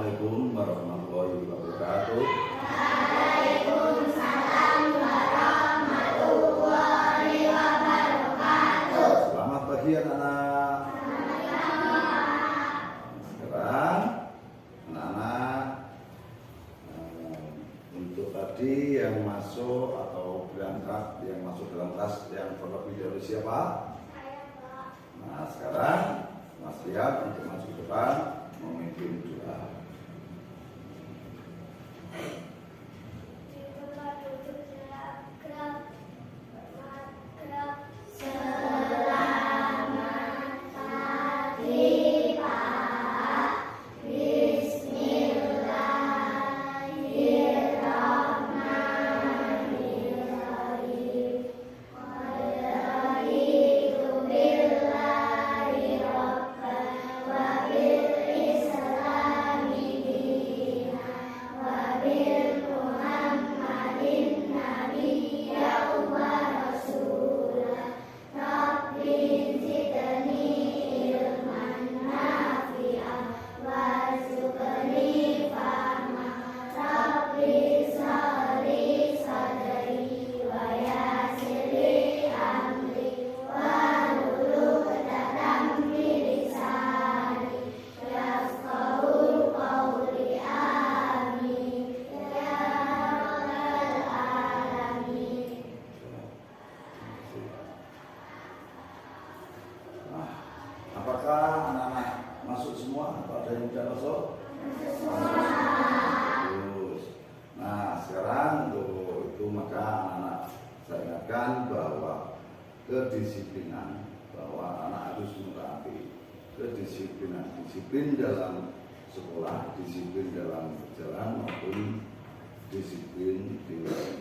Assalamualaikum warahmatullahi wabarakatuh. Waalaikumsalam warahmatullahi wabarakatuh. Selamat pagi anak-anak. Sekarang anak-anak untuk tadi yang masuk atau berangkat yang masuk dalam kelas yang terlebih dahulu siapa? Nah sekarang Mas Riyad untuk masuk ke depan memimpin doa. Apakah anak-anak masuk semua atau ada yang tidak masuk? Bagus. Nah sekarang untuk itu maka anak-anak saya ingatkan bahwa kedisiplinan, bahwa anak harus mentaati kedisiplinan, disiplin dalam sekolah, disiplin dalam berjalan maupun disiplin di luar.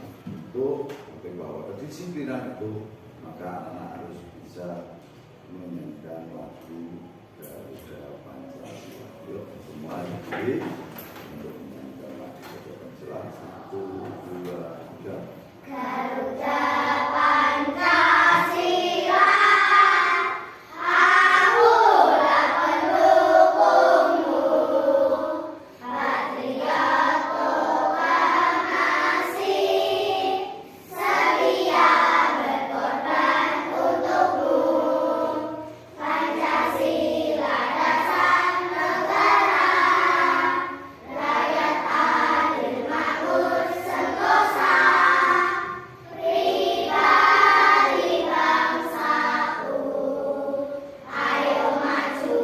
Untuk bahwa kedisiplinan itu maka anak harus bisa menyanyikan lagu Garuda Pancasila. Yuk semua berdiri untuk menyanyikan lagu Garuda Pancasila. 1, 2, 3. Garuda Pancasila, akulah pendukungmu, patriot proklamasi, setia berkorban untukmu. Pancasila dasar negara, rakyat adil makmur sentosa, pribadi bangsaku. Ayo maju,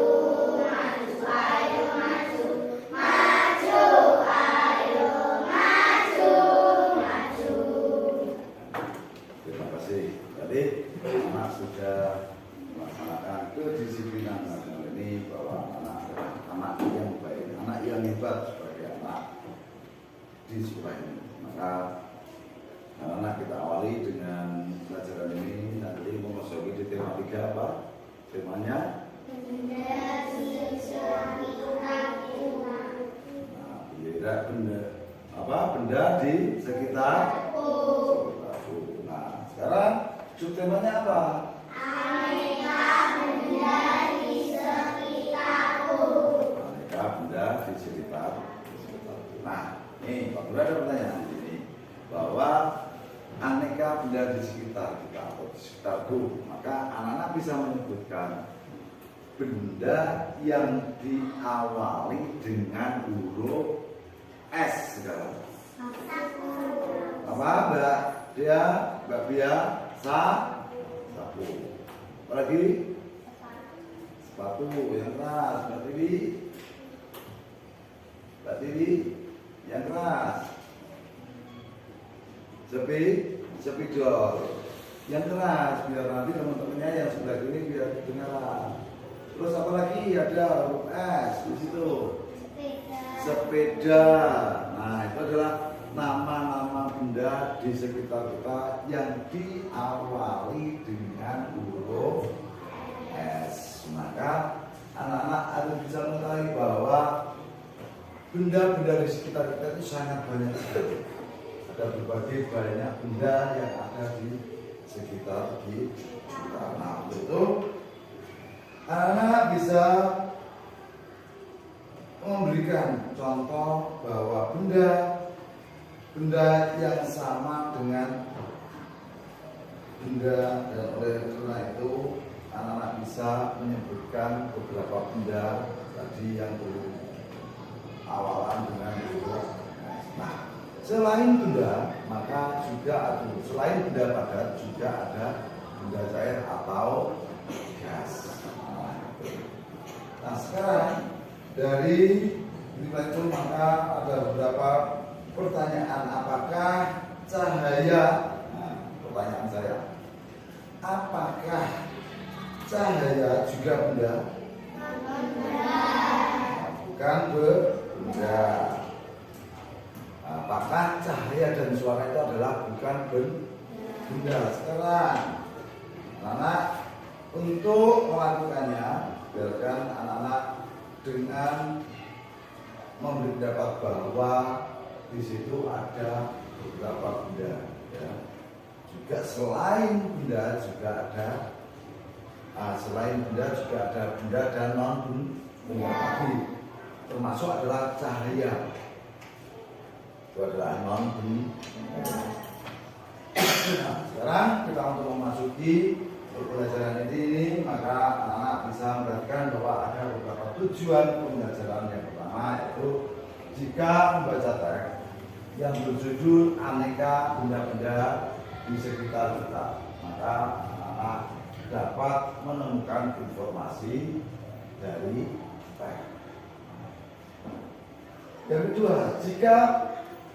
maju, ayo maju, maju, ayo maju, maju. Terima kasih. Tadi anak sudah melaksanakan kedisiplinan nasional ini, bahwa anak adalah anak yang baik, anak yang hebat sebagai anak di sekolah ini. Maka anak-anak kita awali dengan pelajaran ini. Nanti memasuki di tema 3 apa? Temanya? Nah, bendera benda apa? Benda di sekitar. Nah, sekarang subtemanya apa? Aneka benda di sekitarku. Aneka benda di sekitar. Nah, nih Pak Guru ada pertanyaan di sini bahwa aneka benda di sekitar kita atau di sekitarku, maka anak-anak bisa menyebutkan benda yang diawali dengan huruf S segala. Apa Mbak Dia, Mbak Bia? Sapu. Apa lagi? Sepatu yang keras. Mbak Tiwi? Mbak Tiwi yang keras. Sepidol yang keras, biar nanti teman-temannya yang sebelah sini biar kedengaran. Terus apa lagi? Ada huruf S di situ. Sepeda. Nah, itu adalah nama-nama benda di sekitar kita yang diawali dengan huruf S. Maka anak-anak harus bisa mengetahui bahwa benda-benda di sekitar kita itu sangat banyak sekali. Ada berbagai banyak benda yang ada di sekitar kita. Nah, itu anak-anak bisa memberi memberikan contoh bahwa benda yang sama dengan benda, dan oleh karena itu anak-anak bisa menyebutkan beberapa benda tadi yang berawalan dengan huruf. Nah, selain benda, maka juga ada, selain benda padat juga ada benda cair atau gas. Nah, sekarang dari nilai itu maka ada beberapa pertanyaan. Apakah cahaya? Nah, pertanyaan saya, apakah cahaya juga benda? Bukan benda. Apakah cahaya dan suara itu adalah bukan benda? Sekarang anak-anak untuk melakukannya, biarkan anak-anak dengan memberi pendapat bahwa di situ ada beberapa benda, ya. Juga selain benda juga ada, selain benda juga ada benda dan non benda tadi, termasuk adalah cahaya. Itu adalah non benda. Nah, sekarang kita untuk memasuki pembelajaran ini, maka anak-anak bisa memperhatikan bahwa ada beberapa tujuan pembelajaran. Yang pertama yaitu jika membaca teks yang berjudul aneka benda-benda di sekitar kita, maka anak-anak dapat menemukan informasi dari teks. Yang kedua, jika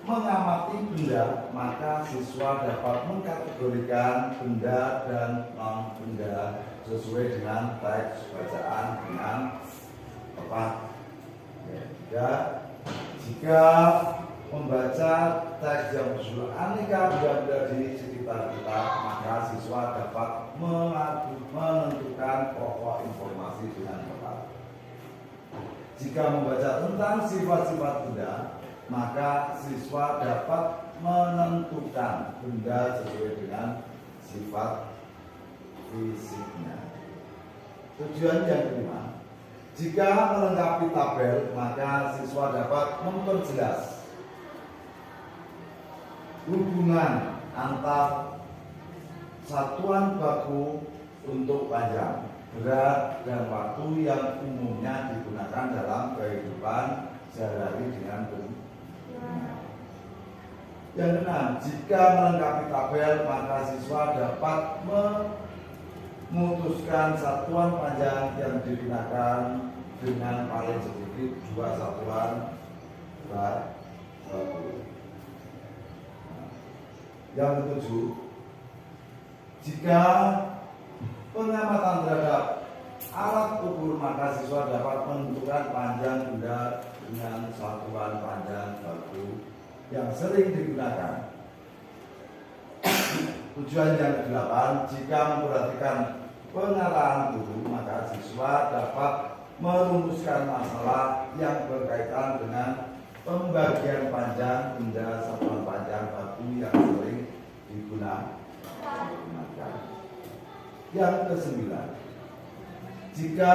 mengamati benda, maka siswa dapat mengkategorikan benda dan non benda sesuai dengan teks bacaan dengan tepat. Ya, jika membaca teks yang berjudul aneka benda-benda di sekitar kita, maka siswa dapat menentukan pokok informasi dengan tepat. Jika membaca tentang sifat-sifat benda, maka siswa dapat menentukan benda sesuai dengan sifat fisiknya. Tujuan yang kelima, jika melengkapi tabel, maka siswa dapat memperjelas hubungan antar satuan baku untuk panjang, berat, dan waktu yang umumnya digunakan dalam kehidupan sehari-hari dengan benda. Yang keenam, jika melengkapi tabel, maka siswa dapat memutuskan satuan panjang yang digunakan dengan paling sedikit 2 satuan baku. Yang ketujuh, jika pengamatan terhadap alat ukur, maka siswa dapat menentukan panjang benda dengan satuan panjang baku yang sering digunakan. Tujuan yang kedelapan, jika memperhatikan pengarahan guru, maka siswa dapat merumuskan masalah yang berkaitan dengan pembagian panjang benda satuan panjang baku yang sering digunakan. Yang kesembilan, jika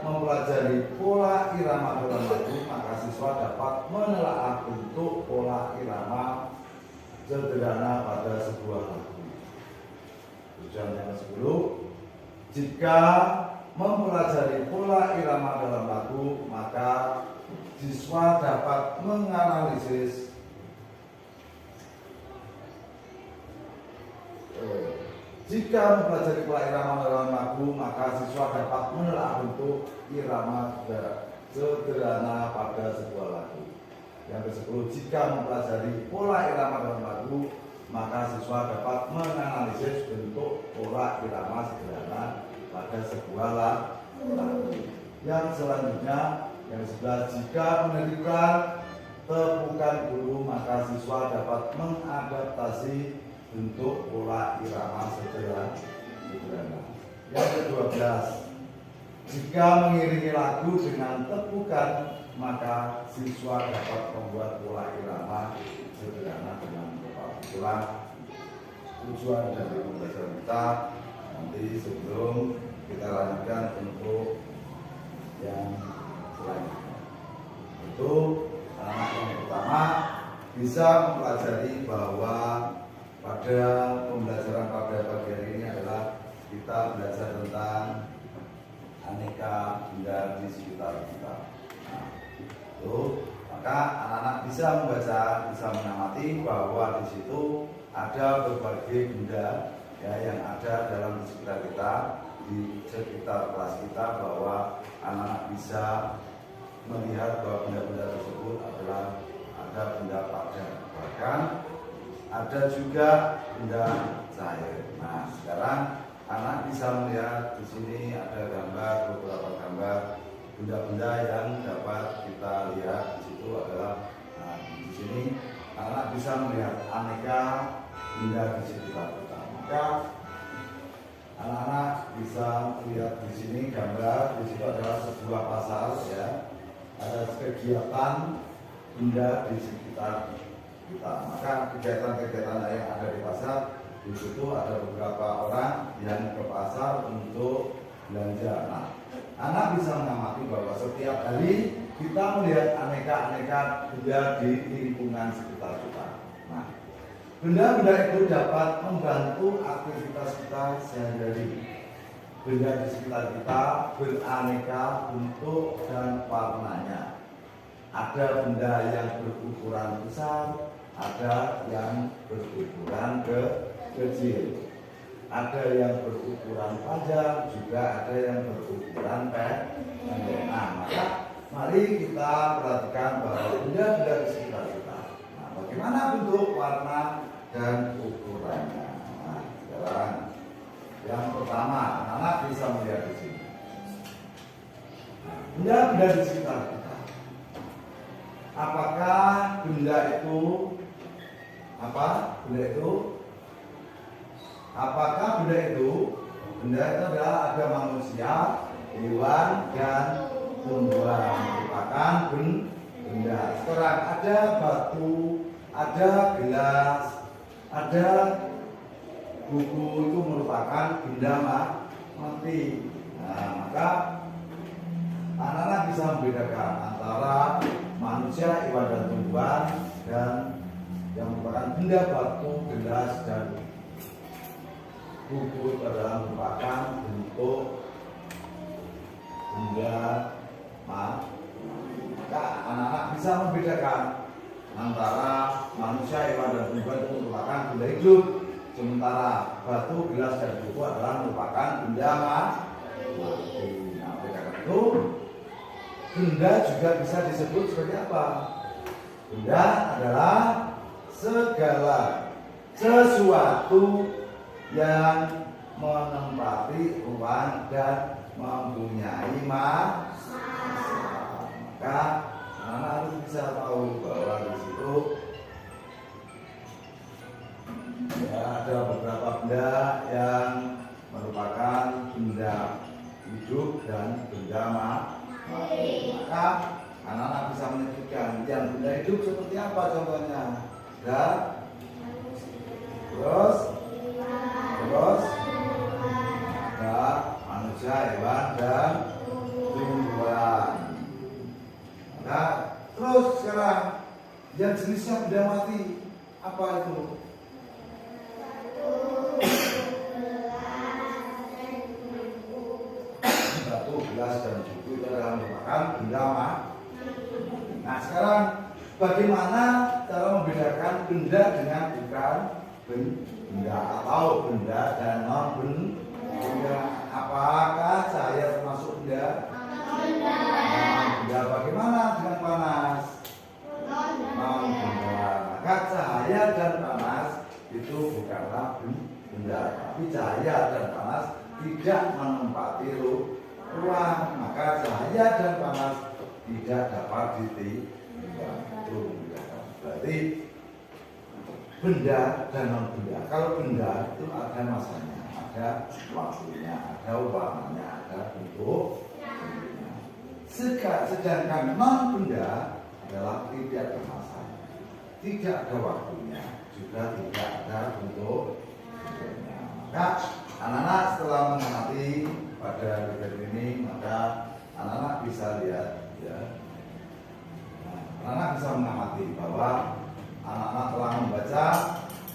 mempelajari pola irama dalam lagu, maka siswa dapat menelaah bentuk pola irama sederhana pada sebuah lagu. Tujuan yang ke-10, jika mempelajari pola irama dalam lagu, maka siswa dapat menganalisis jika mempelajari pola irama dalam lagu, maka siswa dapat menelaah bentuk irama sederhana pada sebuah lagu. Yang ke-10, jika mempelajari pola irama dalam lagu, maka siswa dapat menganalisis bentuk pola irama sederhana pada sebuah lagu. Yang selanjutnya, yang ke-11, jika menerima tepukan guru, maka siswa dapat mengadaptasi bentuk pola irama sederhana. Yang ke-12, jika mengiringi lagu dengan tepukan, maka siswa dapat membuat pola irama sederhana dengan tepat. Itulah tujuan dari pembelajaran kita. Nanti sebelum kita lanjutkan untuk yang selanjutnya. Itu anak yang pertama bisa mempelajari bahwa pada pembelajaran pada pagi hari ini adalah kita belajar tentang aneka benda di sekitar kita. Nah, itu maka anak-anak bisa membaca, bisa mengamati bahwa di situ ada berbagai benda ya yang ada dalam sekitar kita, di sekitar kelas kita, bahwa anak-anak bisa melihat bahwa benda-benda tersebut adalah ada benda padat, bahkan ada juga benda cair. Nah, sekarang anak bisa melihat di sini ada gambar, beberapa gambar benda-benda yang dapat kita lihat. Di situ adalah di sini anak bisa melihat aneka benda di sekitar kita. Maka anak-anak bisa melihat di sini gambar. Di situ adalah sebuah pasar ya. Ada kegiatan benda di sekitar kita. Maka kegiatan-kegiatan yang ada di pasar, di situ ada beberapa orang yang ke pasar untuk belanja. Nah, anak bisa mengamati bahwa setiap hari kita melihat aneka-aneka benda di lingkungan sekitar kita. Nah, benda-benda itu dapat membantu aktivitas kita sehari-hari. Benda di sekitar kita beraneka bentuk dan warnanya. Ada benda yang berukuran besar, ada yang berukuran kecil, ada yang berukuran panjang, juga ada yang berukuran pendek. Nah, maka mari kita perhatikan bahwa benda-benda di sekitar kita. Nah, bagaimana bentuk, warna, dan ukurannya. Nah, sekarang yang pertama, anak bisa melihat di sini. Benda-benda di sekitar kita. Apakah benda itu Apakah benda itu adalah ada manusia, hewan, dan tumbuhan. Merupakan benda. Sekarang ada batu, ada gelas, ada buku, itu merupakan benda mati. Nah, maka anak-anak bisa membedakan antara manusia, hewan, dan tumbuhan, dan yang merupakan benda batu, gelas, dan buku adalah merupakan bentuk benda mati. Maka anak-anak bisa membedakan antara manusia, hewan, dan tumbuhan itu merupakan benda hidup, sementara batu, gelas, dan buku adalah merupakan benda mati. Nah, oleh karena itu benda juga bisa disebut sebagai apa? Benda adalah segala sesuatu yang menempati ruang dan mempunyai masa. Maka anak harus bisa tahu bahwa di situ ya, ada beberapa benda yang merupakan benda hidup dan benda mati. Maka anak-anak bisa menyebutkan yang benda hidup seperti apa contohnya. Dan terus ada manusia, hewan, dan tumbuhan. Nah, terus sekarang yang jenisnya benda mati apa itu? Batu, gelas, dan buku itu adalah merupakan benda mati. Nah, sekarang bagaimana cara membedakan benda dengan bukan benda, atau benda dan non benda? Apakah cahaya termasuk benda? Benda. Bagaimana dengan panas? Non benda. Maka cahaya dan panas itu bukanlah benda, tapi cahaya dan panas tidak menempati ruang. Maka cahaya dan panas tidak dapat ditimbang. Itu berarti benda dan non benda. Kalau benda itu ada masanya, ada waktunya, ada warnanya, ada bentuk. Sedangkan non benda adalah tidak bermasa, tidak ada waktunya, juga tidak ada bentuknya. Maka anak-anak setelah mengamati pada video ini, maka anak-anak bisa lihat ya. Nah, anak-anak bisa mengamati bahwa anak-anak telah membaca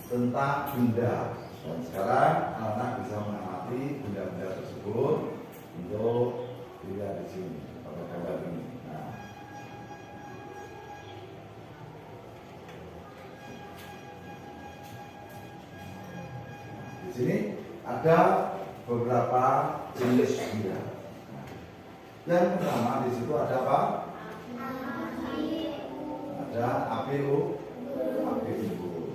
tentang benda. Dan sekarang anak-anak bisa mengamati benda-benda tersebut untuk dilihat di sini pada gambar ini. Nah, di sini ada beberapa jenis benda. Yang pertama di situ ada apa? Ada api unggun.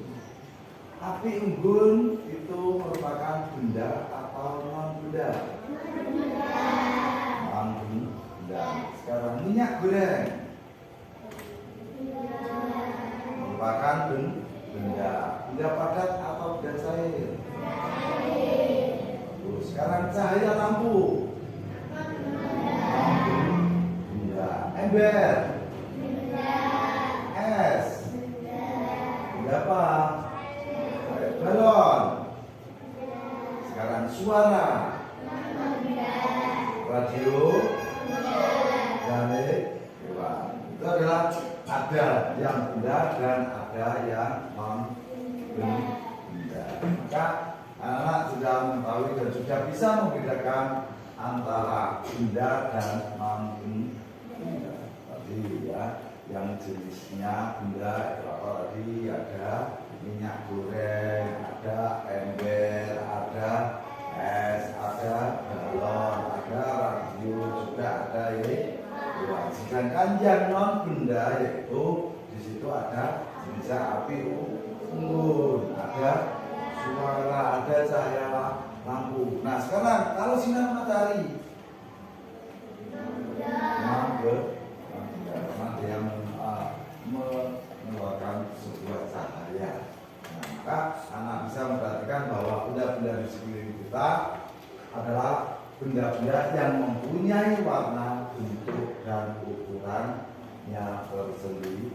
Api unggun itu merupakan benda atau non benda? Non benda. Sekarang minyak goreng merupakan benda. Benda padat atau benda cair? Sekarang cahaya lampu. Benda. Ember. Es. Benda apa? Balon. Sekarang suara. Radio. Dalek. Itu adalah ada yang benda dan ada yang non benda. Maka anak-anak sudah mengetahui dan sudah bisa membedakan antara benda dan non benda. Tadi ya, yang jenisnya benda itu apa tadi? Ada minyak goreng, ada ember, ada es, ada balon, ada radio, juga ada ini. Sedangkan yang non benda yaitu di situ ada jenisnya api unggun, ada suara, ada cahaya lampu. Nah sekarang kalau sinar matahari, karena dia mengeluarkan sebuah cahaya. Nah, maka anak bisa memperhatikan bahwa benda-benda di sekeliling kita adalah benda-benda yang mempunyai warna, bentuk, dan ukurannya tersendiri.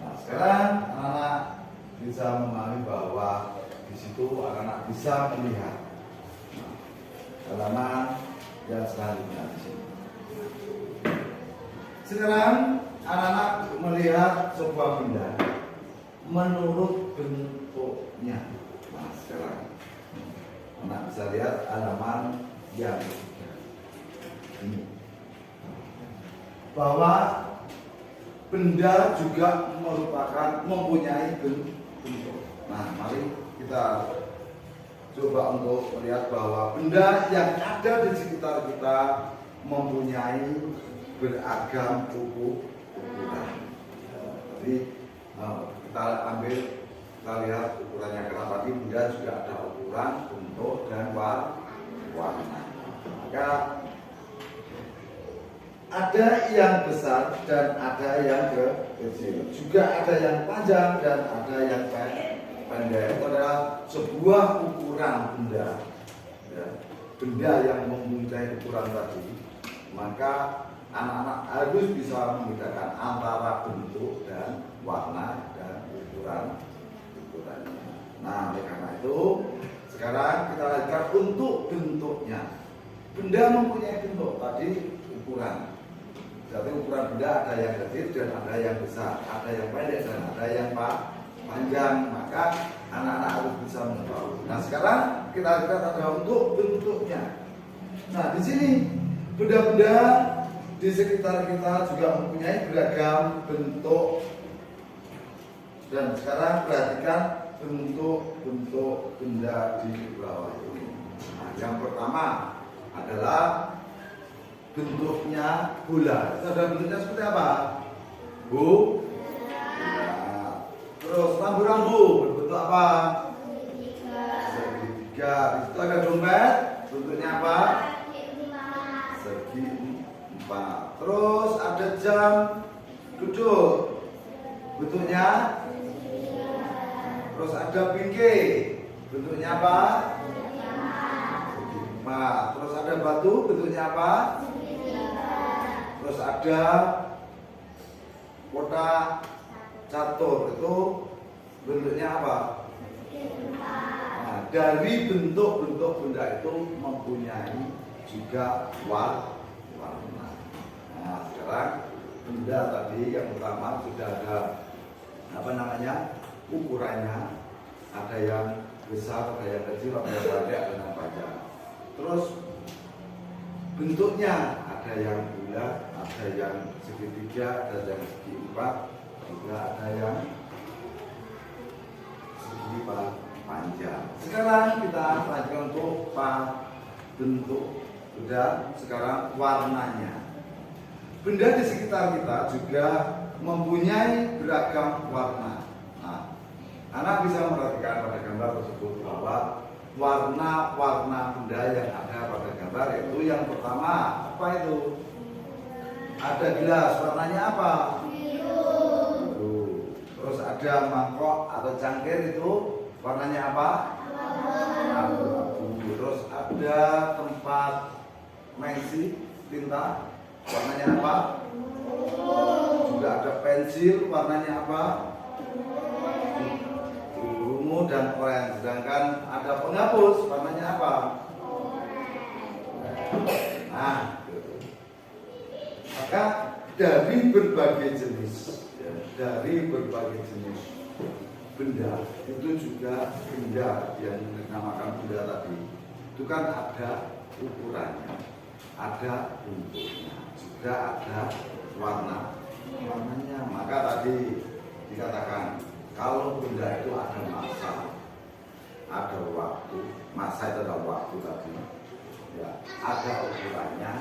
Nah, sekarang anak-anak bisa memahami bahwa di situ anak-anak bisa melihat halaman yang selanjutnya di sini. Sekarang anak-anak melihat sebuah benda menurut bentuknya. Nah, sekarang anak bisa lihat halaman yang ketiga ini, bahwa benda juga mempunyai bentuk. Nah, mari kita coba untuk melihat bahwa benda yang ada di sekitar kita mempunyai beragam ukuran. Jadi kita lihat ukurannya, karena tadi benda juga ada ukuran, bentuk, dan warna. Maka ada yang besar dan ada yang kecil, juga ada yang panjang dan ada yang pendek. Itu adalah sebuah ukuran benda, ya. Benda yang mempunyai ukuran tadi. Maka anak-anak harus bisa membedakan antara bentuk dan warna dan ukurannya. Nah, oleh karena itu sekarang kita lihat untuk bentuknya. Benda mempunyai bentuk tadi, ukuran. Jadi ukuran benda ada yang kecil dan ada yang besar, ada yang pendek dan ada yang panjang. Maka anak-anak harus bisa mengetahui. Nah, sekarang kita lihat ada untuk bentuknya. Nah, di sini benda-benda di sekitar kita juga mempunyai beragam bentuk. Dan sekarang perhatikan bentuk-bentuk benda di bawah ini. Nah, yang pertama adalah bentuknya bola. Itu ada bentuknya seperti apa? Nah, terus rambu-rambu berbentuk apa? Segitiga. Di situ ada dompet, bentuknya apa? Segi empat. Terus ada jam duduk, bentuknya. Terus ada bingkai, bentuknya apa? Segi empat. Terus ada batu, bentuknya apa? Terus ada kotak catur, itu bentuknya apa? Nah, dari bentuk-bentuk benda itu mempunyai juga warna. Nah, sekarang benda tadi yang pertama sudah ada ukurannya, ada yang besar, ada yang kecil, ada yang pendek, ada yang panjang. Terus bentuknya ada yang bulat, ada yang segitiga, ada yang segi empat, juga ada yang segi panjang. Sekarang kita lanjutkan untuk bentuk. Sudah, sekarang warnanya. Benda di sekitar kita juga mempunyai beragam warna. Nah, anak bisa memperhatikan pada gambar tersebut bahwa warna-warna benda yang ada pada gambar itu yang pertama apa itu? Ada gelas, warnanya apa? Biru. Terus ada mangkok atau cangkir itu warnanya apa? Abu-abu. Terus ada tempat pensil tinta, warnanya apa? Juga ada pensil, warnanya apa? Ungu dan oranye. Sedangkan ada penghapus, warnanya apa? Nah, gitu. Maka dari berbagai jenis benda itu juga benda yang dinamakan benda tadi itu kan ada ukurannya, ada bentuknya, juga ada warnanya. Maka tadi dikatakan kalau benda itu ada massa, ada waktu, massa itu adalah waktu tadi, ya, ada ukurannya,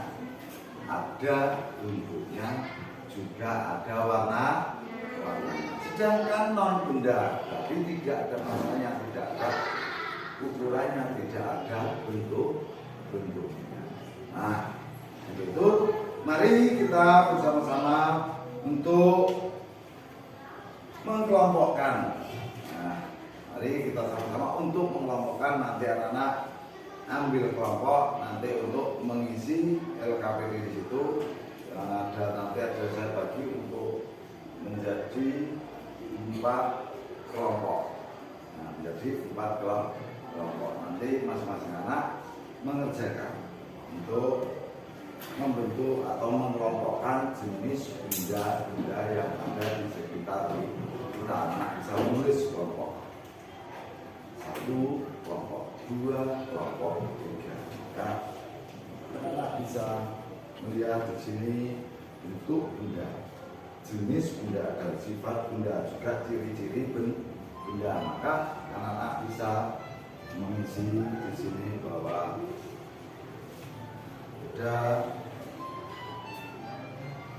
ada bentuknya, juga ada warnanya. Sedangkan non benda tadi tidak ada massanya, tidak ada ukurannya, tidak ada bentuknya. Nah, itu mari kita bersama-sama untuk mengelompokkan. Nah, mari kita sama-sama untuk mengelompokkan. Nanti anak-anak ambil kelompok nanti untuk mengisi LKPD di situ. Nanti ada saya bagi untuk menjadi 4 kelompok. Nah, menjadi 4 kelompok. Nanti masing-masing anak mengerjakan untuk membentuk atau mengelompokkan jenis benda-benda yang ada di sekitar kita. Anak bisa menulis kelompok 1, kelompok 2, kelompok 3. Maka anak bisa melihat di sini bentuk benda, jenis benda, dan sifat benda, juga ciri-ciri benda. Maka anak-anak bisa mengisi di sini bahwa ada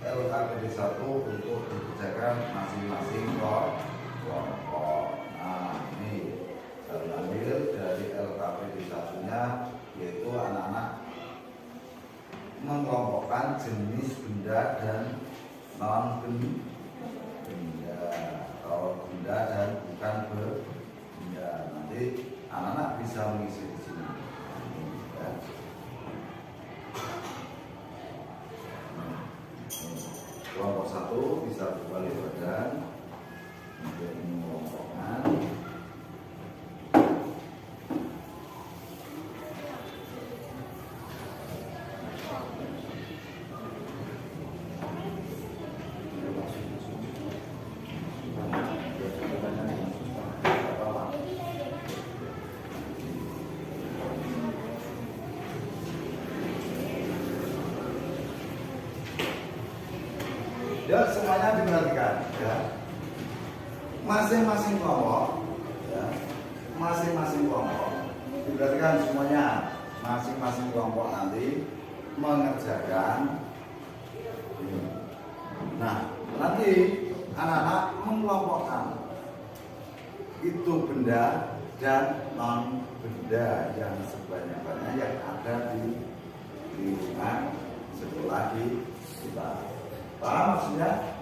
LKPD 1 untuk dikerjakan masing-masing kelompok. Nah, ini saya ambil dari LKPD 1-nya, yaitu anak-anak mengelompokkan jenis benda dan non benda, atau benda dan bukan benda. Nanti anak-anak bisa mengisi di sini. Ya. Kelompok 1 bisa berbalik badan untuk mengelompokkan. Ya, semuanya diperhatikan, ya. Masing-masing kelompok, ya. Masing-masing kelompok diperhatikan semuanya. Masing-masing kelompok nanti mengerjakan. Nah, nanti anak-anak mengelompokkan itu benda dan non benda yang sebanyak-banyaknya yang ada di lingkungan sekolah kita. Paham maksudnya?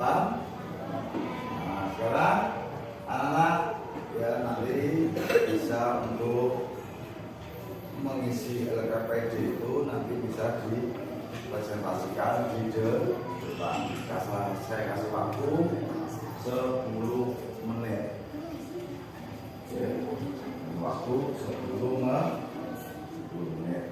Paham? Nah, sekarang anak-anak ya nanti bisa untuk mengisi LKPD itu nanti bisa dipresentasikan di depan. Saya kasih waktu 10 menit. Oke. Waktu 10 menit.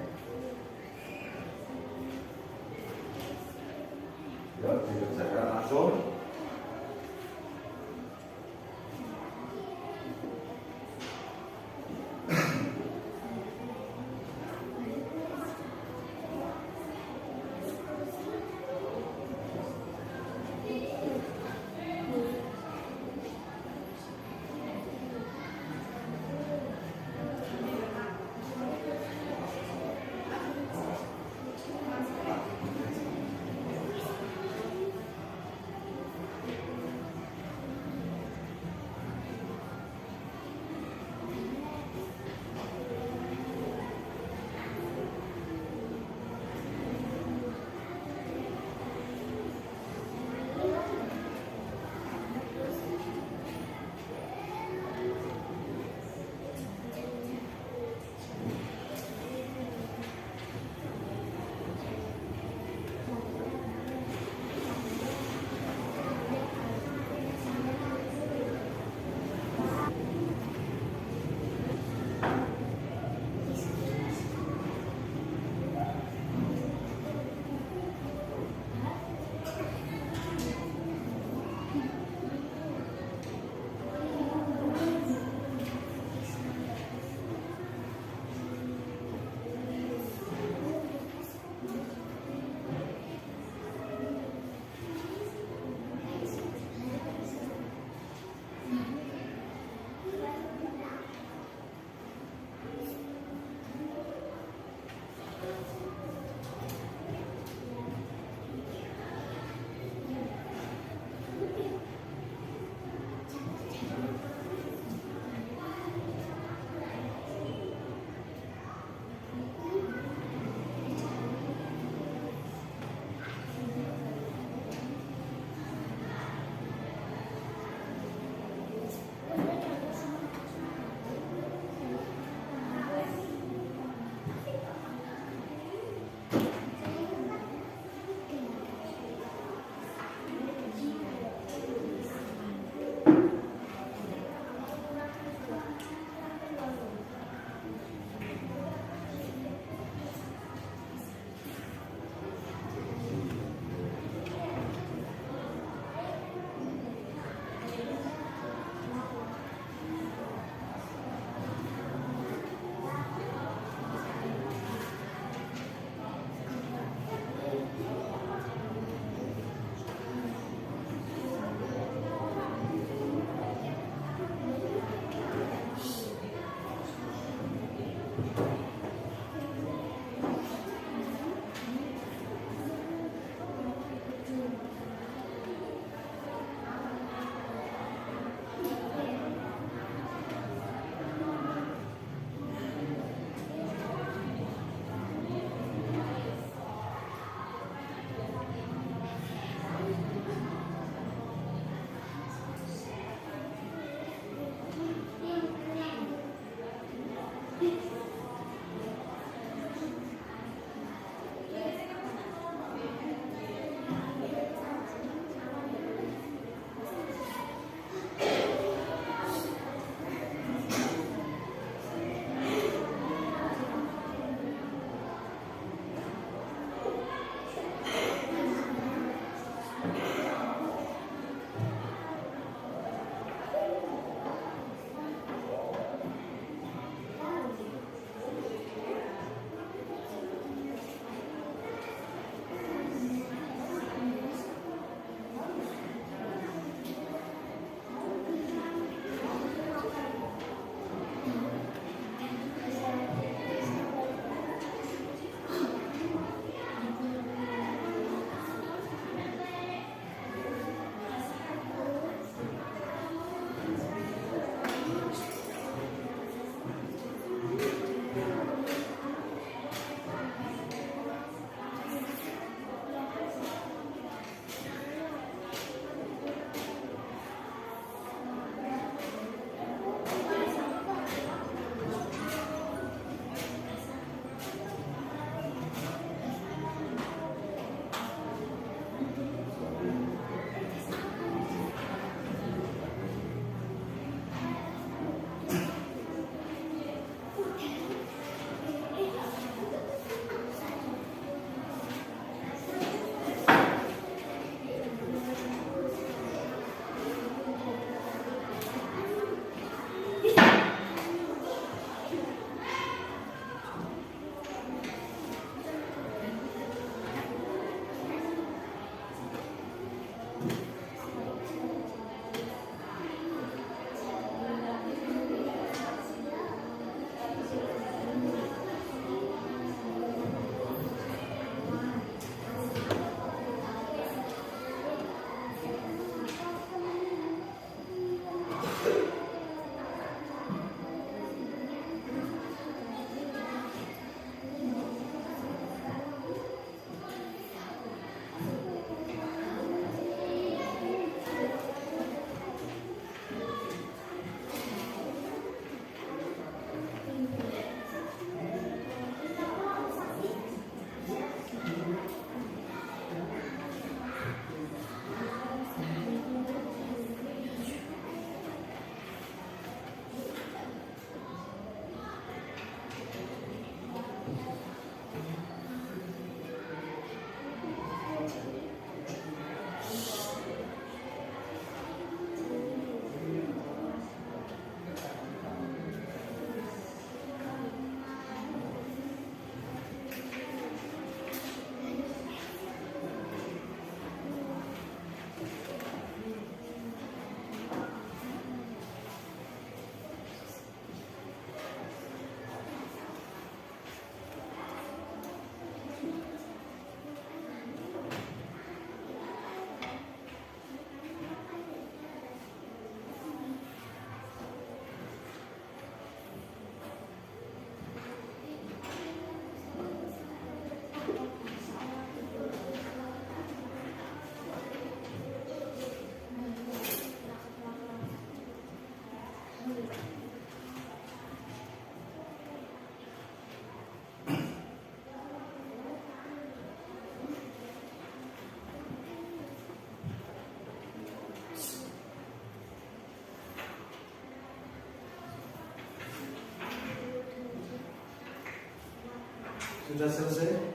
Sudah selesai?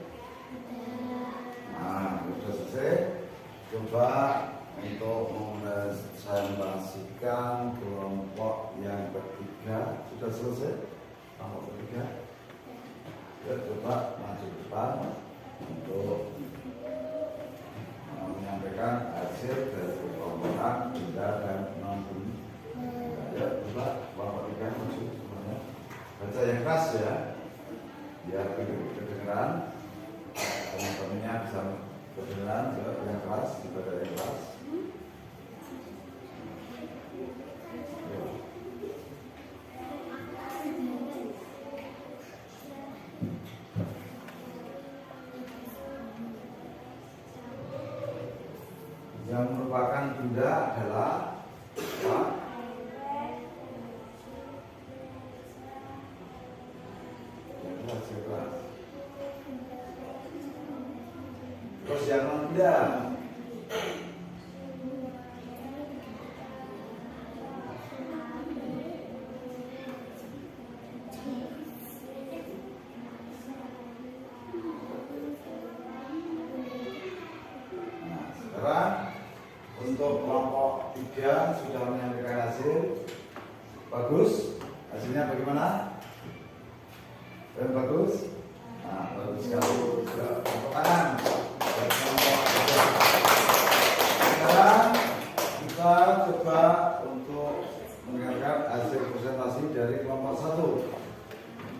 Nah, sudah selesai. Coba untuk mempresentasikan kelompok yang ketiga. Sudah selesai? Kelompok ketiga. Ya, coba maju ke depan untuk menyampaikan hasil dari kelompokan benda dan non benda. Ya, coba kelompok tiga maju semuanya. Baca yang keras ya, biar kedengeran. Teman-temannya bisa kedengeran. Yang keras, dibaca yang keras. Yang merupakan benda adalah apa? Jelas. Terus yang non benda. Nah, sekarang untuk kelompok 3 sudah menyampaikan hasil. Bagus. Hasilnya bagaimana? Dan bagus. Nah, bagus sekali. Tepuk tangan. Sekarang kita coba untuk mendengarkan hasil presentasi dari kelompok 1.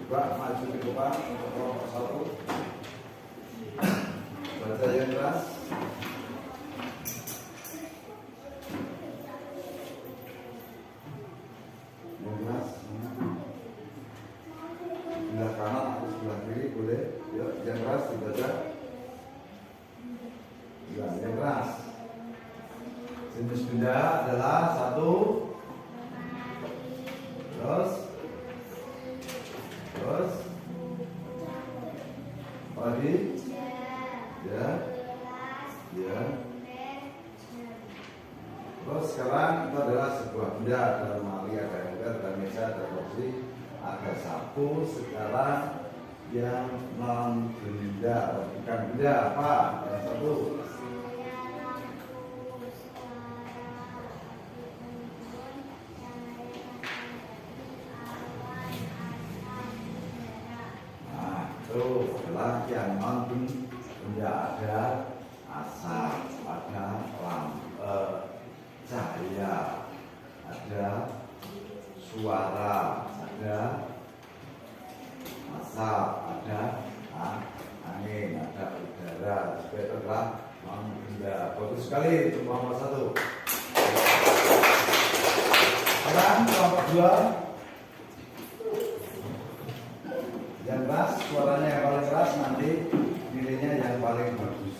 Coba maju ke depan untuk kelompok 1. Baca yang keras. Sebelah kanan atau sebelah kiri boleh. Yuk, yang keras dibaca. Ya, yang keras. Jenis benda adalah 1. Terus lagi. Ya. Terus sekarang itu adalah sebuah benda. Dalam lemari ada ember, ada meja, ada kursi, ada sapu. Sekarang yang non benda, bukan benda apa? Yang satu. Nah, itu adalah yang non benda. Ada asap, ada cahaya, ada suara, ada asap, ada angin, ada udara. Itu adalah non benda. Bagus sekali untuk kelompok 1. Sekarang kelompok 2. Yang keras, suaranya yang paling keras, nanti nilainya yang paling bagus.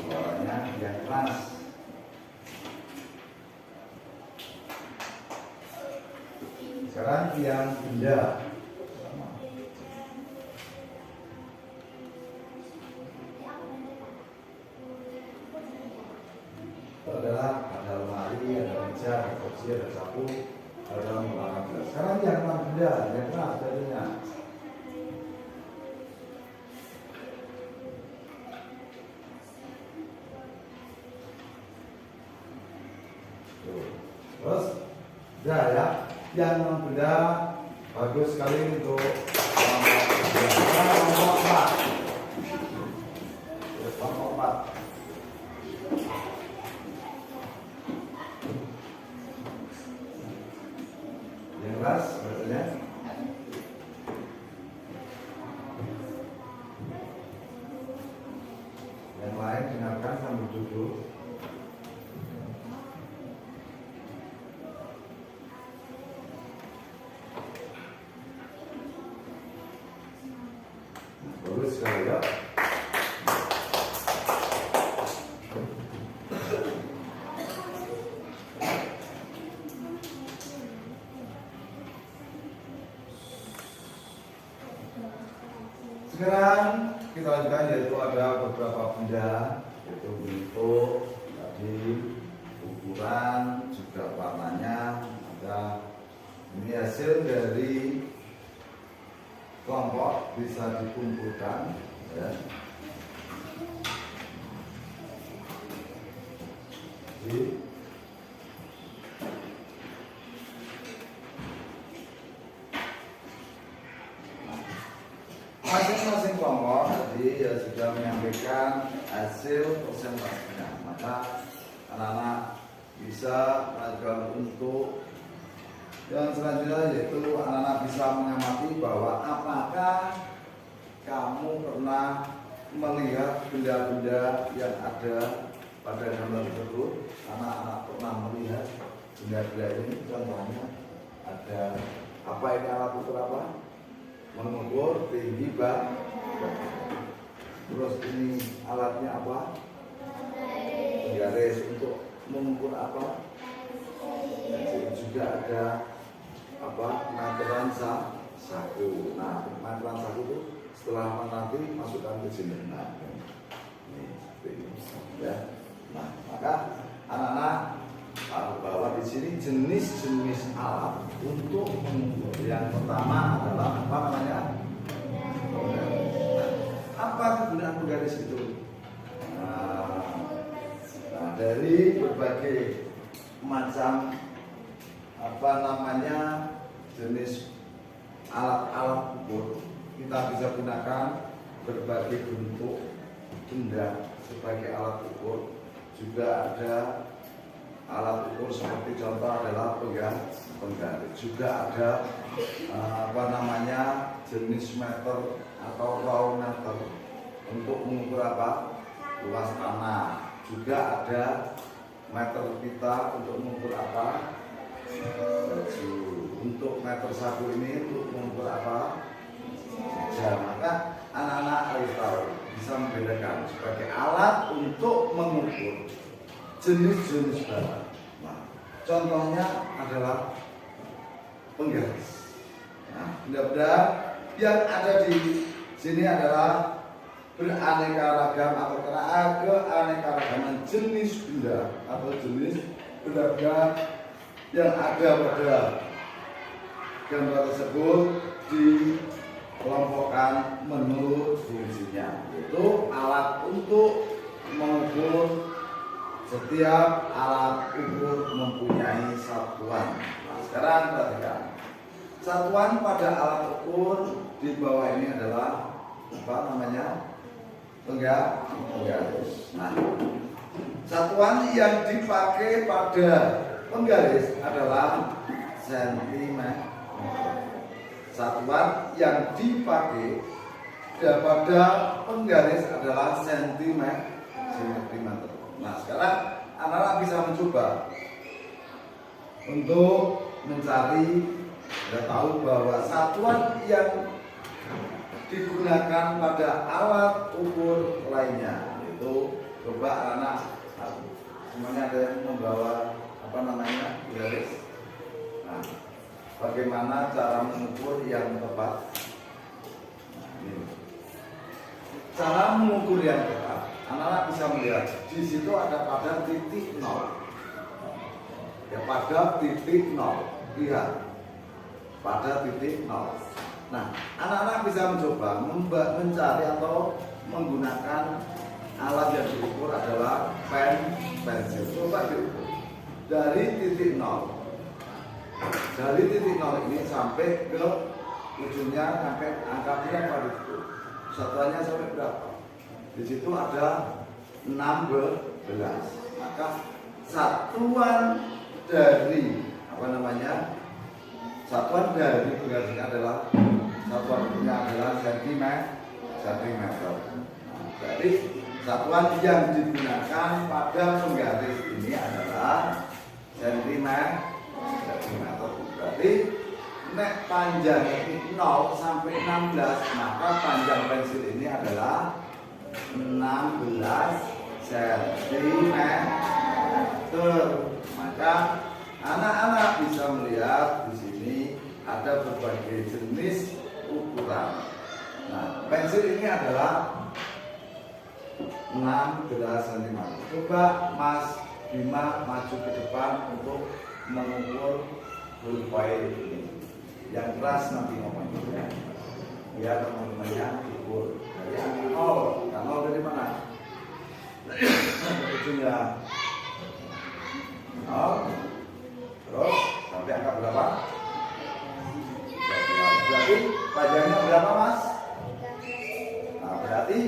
Suaranya yang keras. Sekarang yang benda. Itu adalah ada lemari, ada meja, ada kursi, ada sapu, ada ruangan gelas. Sekarang yang non benda, yang keras jadinya. Terus, ya, yang non benda bagus sekali untuk kelompok 4. Kelompok 4. Yang keras, bacanya. Yang lain dengarkan sambil duduk. Bagus sekali ya. Sekarang kita lanjutkan, yaitu ada beberapa benda, yaitu bentuk, tadi ukuran, juga warnanya. Ada ini hasil dari kelompok bisa dikumpulkan, ya. Masing-masing kelompok tadi ya sudah menyampaikan hasil presentasinya, maka anak-anak bisa mengajukan untuk yang selanjutnya, yaitu anak-anak bisa mengamati bahwa apakah kamu pernah melihat benda-benda yang ada pada gambar tersebut. Anak-anak pernah melihat benda-benda ini, contohnya ada apa ini, alat ukur apa? Mengukur tinggi bak. Terus ini alatnya apa? Garis. Untuk mengukur apa? Juga ada apa? Meteran saku. Nah, meteran saku itu setelah nanti masukkan ke sini. Nah, ini seperti ini, ya. Nah, maka anak-anak tahu bahwa di sini jenis-jenis alat untuk mengukur. Yang pertama adalah apa namanya? Apa kegunaan penggaris itu? Nah, dari berbagai macam apa namanya jenis alat-alat ukur, kita bisa gunakan berbagai bentuk benda sebagai alat ukur. Juga ada alat ukur seperti contoh adalah penggaris. Juga ada apa namanya jenis meter atau raw meter untuk mengukur apa? Luas tanah. Juga ada meter pita untuk mengukur apa? Baju. Untuk meter saku ini untuk mengukur apa? Jam. Maka anak-anak harus tahu, bisa membedakan sebagai alat untuk mengukur jenis-jenis barang. Nah, contohnya adalah penggaris. Nah, benda-benda yang ada di sini adalah beraneka ragam atau keanekaragaman jenis benda atau jenis benda-benda yang ada pada gambar tersebut dikelompokkan menurut fungsinya, yaitu alat untuk mengukur. Setiap alat ukur mempunyai satuan. Nah, sekarang perhatikan. Satuan pada alat ukur di bawah ini adalah apa namanya? Penggaris. Nah, satuan yang dipakai pada penggaris adalah sentimeter. Satuan yang dipakai pada penggaris adalah sentimeter. Nah, sekarang anak-anak bisa mencoba untuk mencari dan tahu bahwa satuan yang digunakan pada alat ukur lainnya, yaitu coba anak-anak semuanya ada yang membawa apa namanya garis. Nah, bagaimana cara mengukur yang tepat? Nah, ini. Cara mengukur yang tepat, anak-anak bisa melihat di situ ada pada titik 0. Ya, pada titik 0. Lihat. Pada titik 0. Nah, anak-anak bisa mencoba mencari atau menggunakan alat yang diukur adalah pensil. Coba diukur dari titik 0. Dari titik 0 ini sampai ke ujungnya, sampai angka berapa itu? Satuannya sampai berapa? Di situ ada 16. Maka satuan dari apa namanya? Satuan dari penggarisnya adalah sentimeter. Jadi satuan yang digunakan pada penggaris ini adalah sentimeter. Berarti nek panjang 0 sampai 16, maka panjang pensil ini adalah 16 cm. Maka anak-anak bisa melihat di sini ada berbagai jenis ukuran. Nah, pensil ini adalah 16 cm. Coba Mas Bima maju ke depan untuk mengukur pulpen ini. Yang keras nanti ngomongnya. biar teman-temannya ukur dari angka 0. Angka 0 dari mana? Ujungnya 0, terus sampai angka berapa? 13. Berarti panjangnya berapa, Mas? Nah, berarti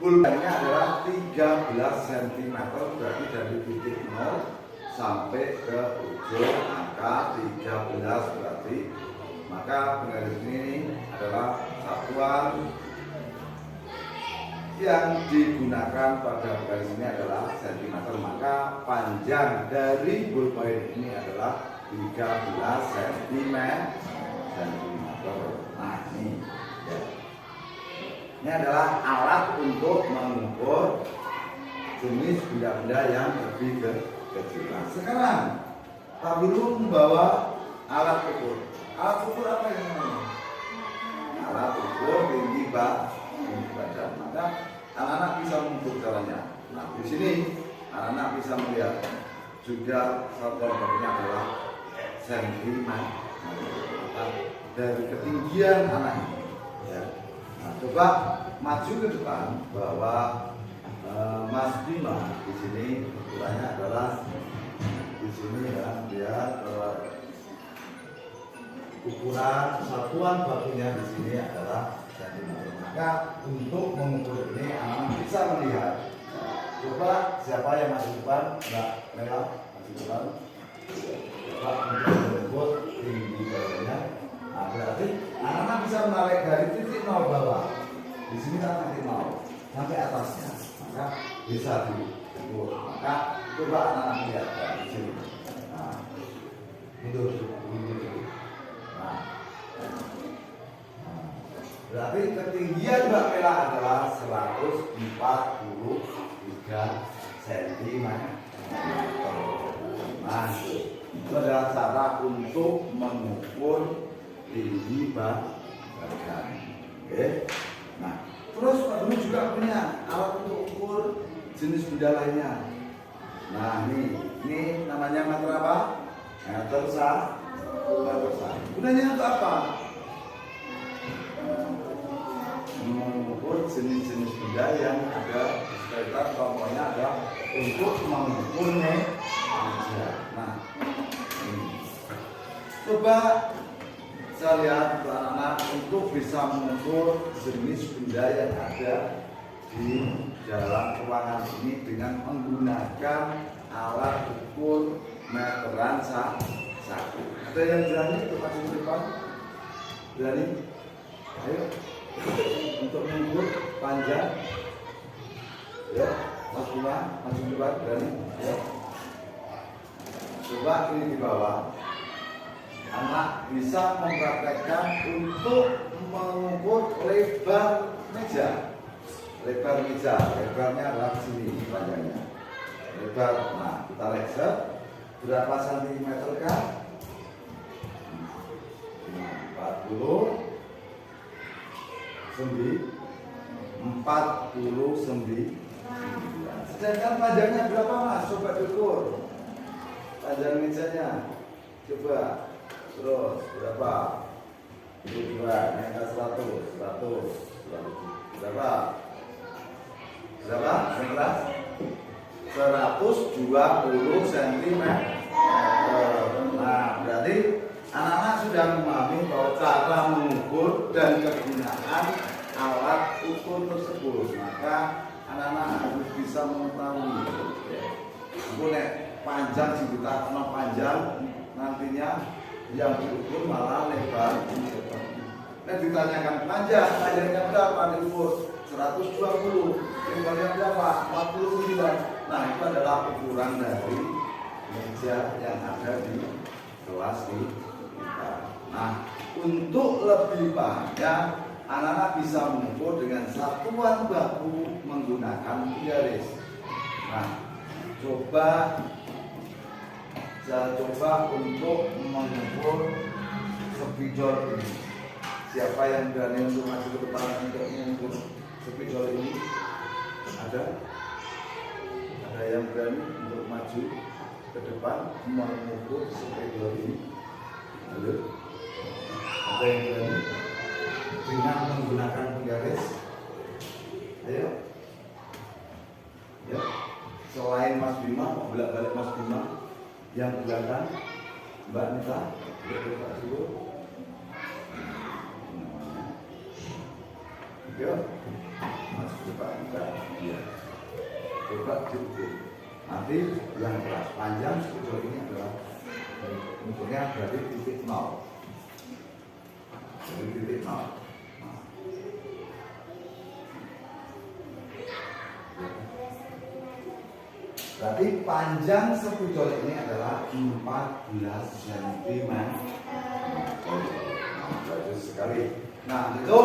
bulbanya adalah 13 cm. Berarti dari titik 0 sampai ke ujung angka 13. Berarti maka penggaris ini adalah satuan yang digunakan pada penggaris ini adalah cm. Maka panjang dari ballpoint ini adalah 13 cm. Nah, ini ya. Ini adalah alat untuk mengukur jenis benda-benda yang lebih kecil. Nah, sekarang Pak Guru membawa alat ukur. Alat ukur apa yang namanya? Alat ukur tinggi badan. Maka anak-anak bisa mengukur caranya. Nah, di sini anak-anak bisa melihat juga satuan badannya adalah sentimeter. Dari ketinggian anak ini. Ya. Nah, coba maju ke depan bahwa Mas Bima di sini ukurannya adalah di sini ya, dia ukuran satuan bakunya di sini adalah cm. Maka untuk mengukur ini anak bisa melihat. Coba siapa yang maju depan? Mbak Mela maju depan. Coba untuk mengukur tinggi badannya. Nah, berarti anak-anak bisa menarik dari titik 0 bawah. Di sini kan titik 0 sampai atasnya. Maka bisa diukur. Maka coba anak-anak lihat di sini. Nah, itu. Nah, berarti ketinggian Mbak Mela adalah 143 cm. Nah, itu adalah cara untuk mengukur tinggi badan. Oke. Nah, terus Pak Guru juga punya alat untuk ukur jenis benda lainnya. Nah, ini namanya meter apa? Meter sah. Gunanya untuk apa? Mengukur jenis-jenis benda yang ada di sekitar. Contohnya ada untuk mengukurnya. Nah, coba saya lihat anak-anak untuk bisa mengukur jenis benda yang ada di dalam ruangan ini dengan menggunakan alat ukur meteran saku. Ada yang berani untuk maju ke depan? Berani? Ayo. Untuk mengukur panjang. Ya, Mas Bima, maju ke depan, berani? Ya. Coba ini di bawah. Anak bisa mempraktekkan untuk mengukur lebar meja. Lebarnya adalah sini panjangnya. Lebar. Nah, kita lebar berapa sentimeter kah? 49. Sedangkan panjangnya berapa, Mas? Coba diukur. Panjang mejanya. Coba. Terus berapa? 2, angka 100. Berapa? 120 cm. Nah, berarti anak-anak sudah memahami bahwa cara mengukur dan kegunaan alat ukur tersebut. Maka anak-anak harus bisa mengetahui. Panjang sih kita kenal panjang, nantinya yang diukur malah lebar. Nah, ditanyakan panjangnya berapa diukur? 120. Lebarnya berapa? 49. Nah, itu adalah ukuran dari meja yang ada di kelas kita. Nah, untuk lebih panjang, anak-anak bisa mengukur dengan satuan baku menggunakan garis. Nah, saya coba untuk mengukur spidol ini. Siapa yang berani untuk maju ke depan untuk mengukur spidol ini? Ada yang berani untuk maju ke depan mengukur spidol ini? Ada yang berani? dengan menggunakan penggaris? Ayo. Ya. Selain Mas Bima, mau bolak-balik Mas Bima yang belakang, Mbak Nita, coba dulu. Ya, Mas coba Nita, ya. Coba dulu. Nanti yang kelas panjang sebetulnya ini adalah bentuknya dari titik 0. Dari titik 0. Berarti panjang spidol ini adalah 14 cm. Bagus sekali. Nah, itu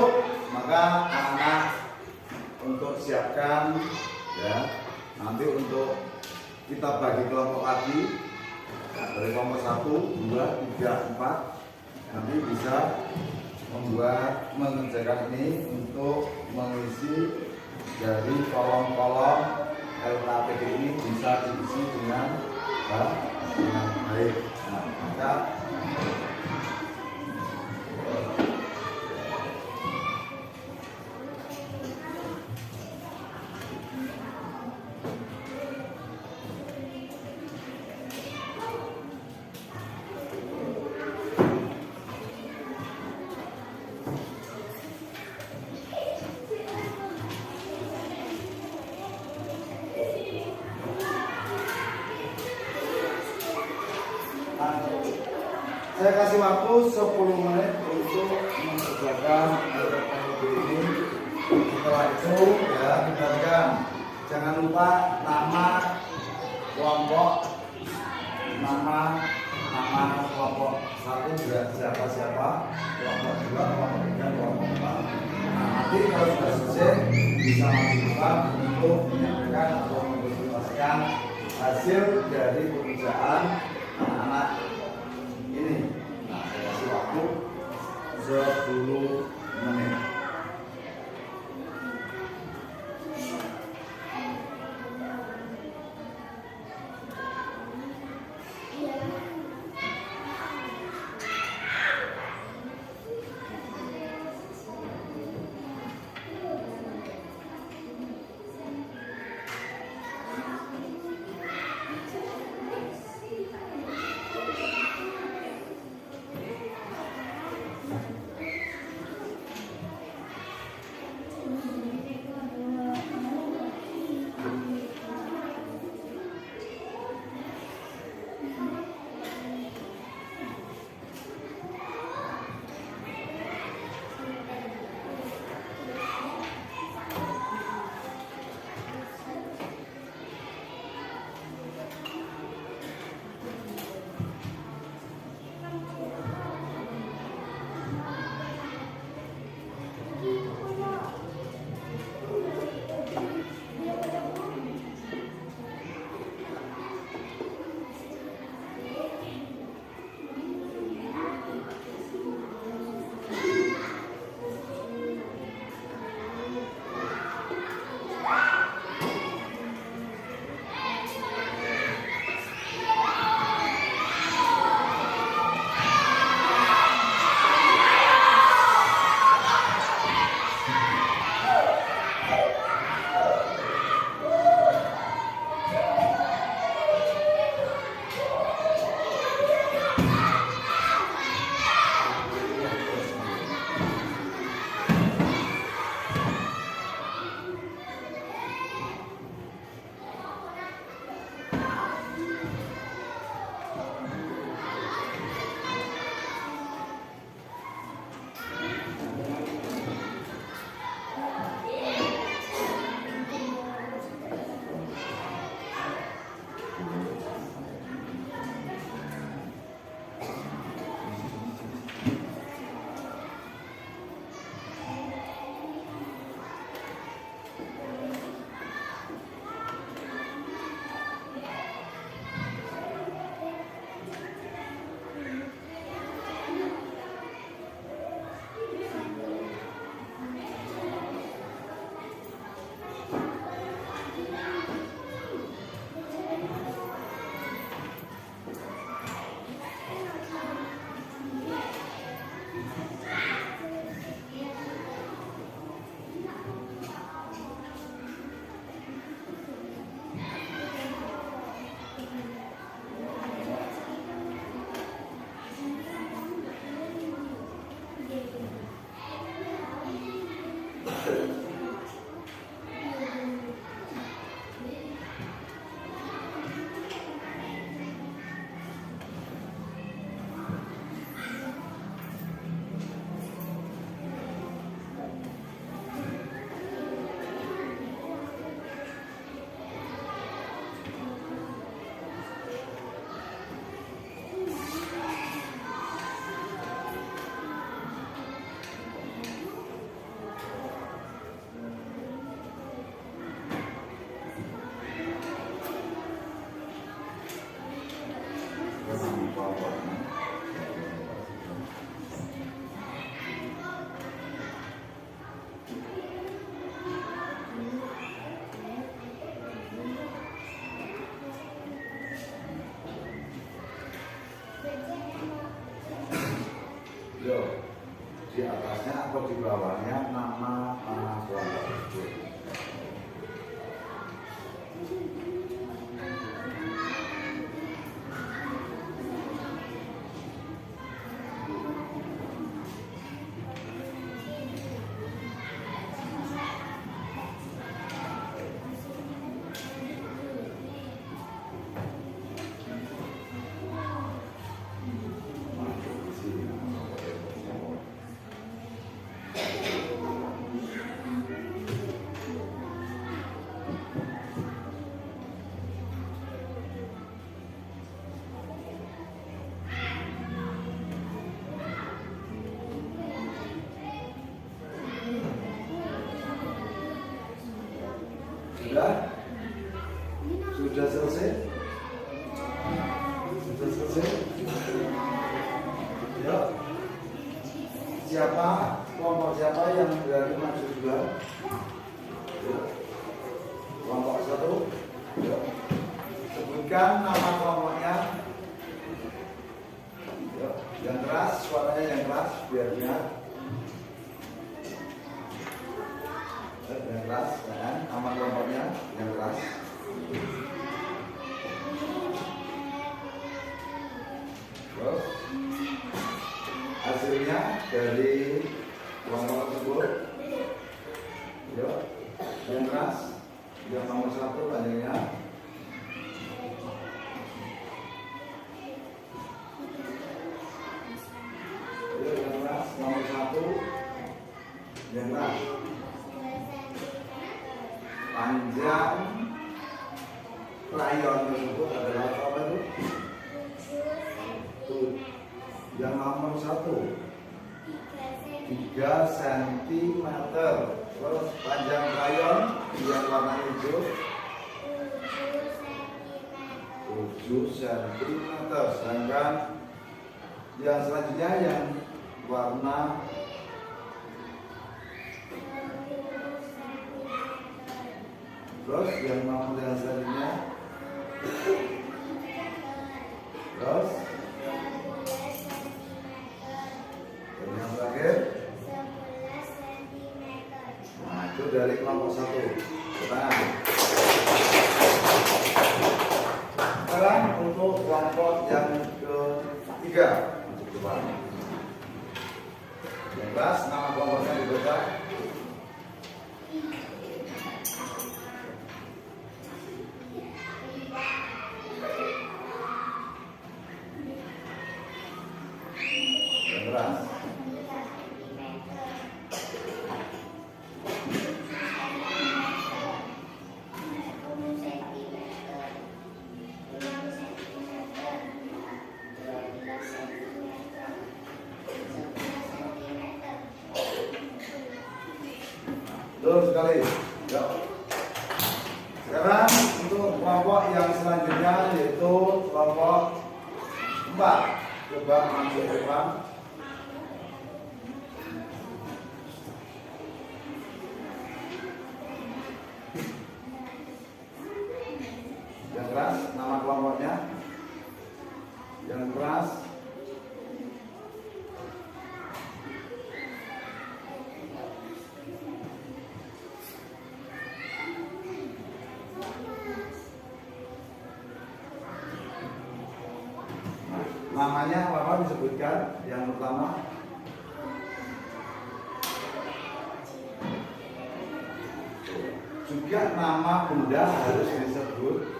maka anak untuk siapkan ya. Nanti untuk kita bagi kelompok lagi dari kelompok 1, 2, 3, 4 nanti bisa mengerjakan ini untuk mengisi dari kolom-kolom LKPD ini bisa diisi dengan baik. Nah, maka saya kasih waktu 10 menit untuk mengerjakan ini. Setelah itu ya kita jangan lupa nama kelompok, nama kelompok 1 siapa, kelompok 2, kelompok 3, kelompok 4. Nah, nanti kalau sudah selesai bisa langsung untuk menyampaikan atau menginformasikan hasil dari pekerjaan anak-anak ini. Nah, saya kasih waktu 10 menit. Nama kelompoknya. Yo, di atasnya atau di bawahnya nama kelompok tersebut. Sudah? Sudah selesai? Sudah selesai? Ya. Siapa? Kelompok siapa yang berani maju duluan? Ya. Kelompok satu? Ya. Sebutkan nama kelompoknya. Ya. Yang keras, suaranya yang keras biar dia. Yang keras, kan? Nama kelompoknya yang keras. Terus hasilnya dari kelompok tersebut, ya, yang keras, yang nomor 1 panjangnya. Ya, yang keras nomor 1, yang keras. Panjang rayon tersebut adalah apa itu? Yang nomor 1 3 cm. Terus panjang rayon yang warna hijau 7 cm. Sedangkan yang selanjutnya yang warna terus yang nomor yang selanjutnya terus dan yang terakhir 11 cm. nah itu dari kelompok 1. Sekarang untuk kelompok yang ketiga untuk depan yang kelas nama kelompoknya dibaca. Betul sekali. Ya. Sekarang untuk kelompok yang selanjutnya yaitu kelompok 4. Coba masuk ke depan. Yang keras nama kelompoknya. Yang keras namanya apa disebutkan yang pertama. Juga nama benda harus disebut.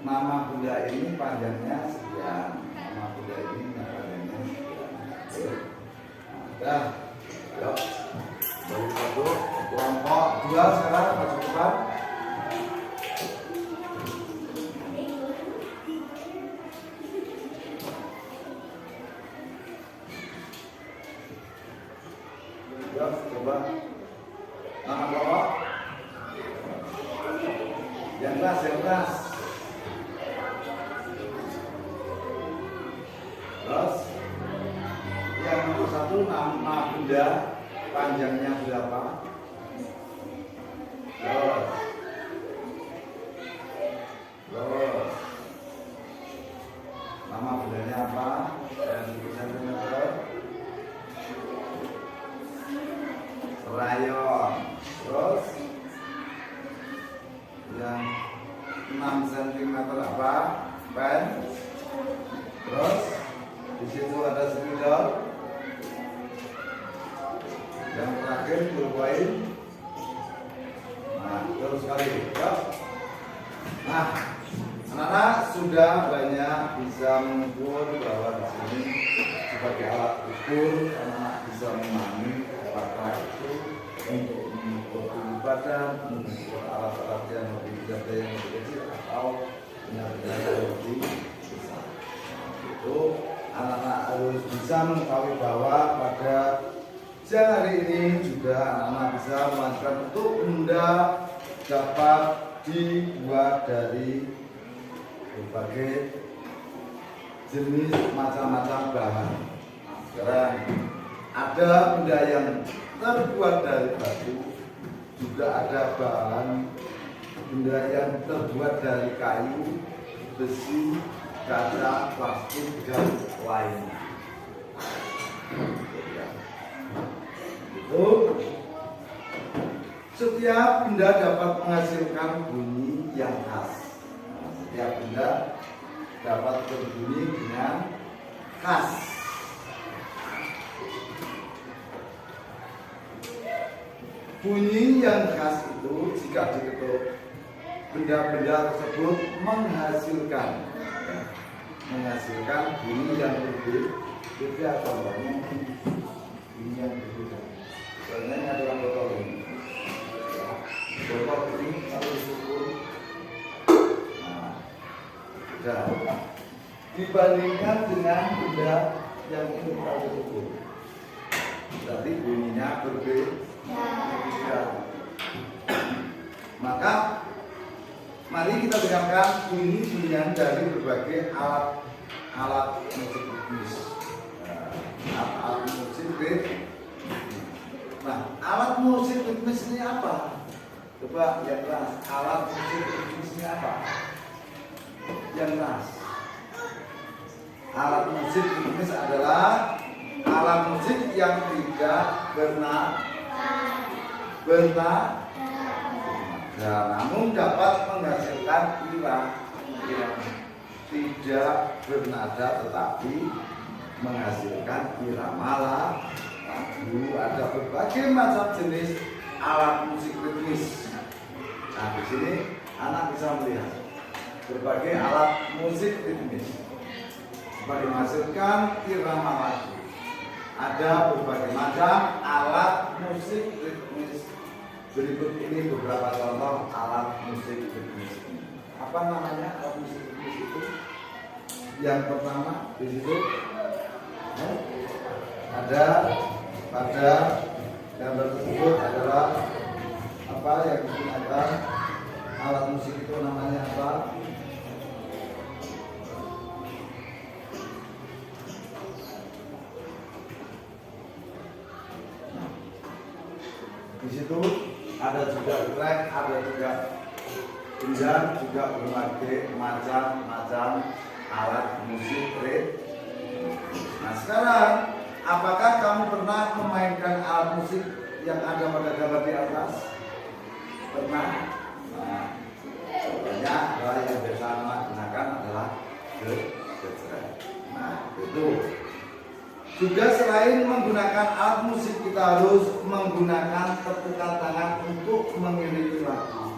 Nama benda ini panjangnya sekian. Nama benda ini panjangnya sekian. Nah, yuk. Dari 1 kelompok 2 sekarang maju ke depan. Coba nama kelompok yang keras Terus yang nomor 1 nama benda panjangnya berapa? Terus nama bendanya apa? Dan cm. Rayon. Terus yang 6 cm apa? Pen. Terus di situ ada spidol. Yang terakhir pulpoin. Nah, terus sekali. Nah, anak-anak sudah banyak bisa mengukur bahwa di sini sebagai alat ukur, anak bisa memahami apakah itu untuk mengukur tinggi badan, mengukur alat-alat yang lebih gede, yang lebih kecil, atau benar-benar yang lebih besar. Itu anak-anak harus bisa mengetahui bahwa pada siang hari ini juga anak-anak bisa melakukan untuk benda dapat dibuat dari berbagai jenis macam-macam bahan. Sekarang ada benda yang terbuat dari batu, juga ada bahan benda yang terbuat dari kayu, besi, kaca, plastik, dan lainnya. Itu setiap benda dapat menghasilkan bunyi yang khas. Setiap benda dapat berbunyi dengan khas. Bunyi yang khas itu jika diketuk, benda-benda tersebut menghasilkan bunyi yang berbeda. Contohnya bunyi yang berbeda. Soalnya ini adalah botol ini. Botol ini kalau dipukul, nah, dibandingkan dengan benda yang ini kalau dipukul, berarti bunyinya berbeda. Maka mari kita dengarkan bunyi-bunyian dari berbagai alat musik ritmis. Alat musik ritmis. Nah, alat musik ritmis ini apa? Coba yang keras, alat musik ritmis ini apa? Yang keras. Alat musik ritmis adalah alat musik yang tidak bernada, namun dapat menghasilkan irama yang tidak bernada tetapi menghasilkan irama lagu. Ada berbagai macam jenis alat musik ritmis. Nah, di sini anak bisa melihat berbagai alat musik ritmis sebagai menghasilkan irama lagu. Ada berbagai macam alat musik ritmis. Berikut ini beberapa contoh alat musik ritmis. Apa namanya alat musik ritmis itu? Yang pertama di situ ada pada gambar tersebut adalah apa yang digunakan alat musik itu namanya apa? Di situ ada juga track, ada juga gendang, juga berbagai macam alat musik ritmis. Nah, sekarang apakah kamu pernah memainkan alat musik yang ada pada gambar di atas? Pernah? Nah, contohnya adalah yang biasa anak gunakan adalah gejreng. Nah, itu. Juga selain menggunakan alat musik, kita harus menggunakan tepukan tangan untuk mengiringi lagu.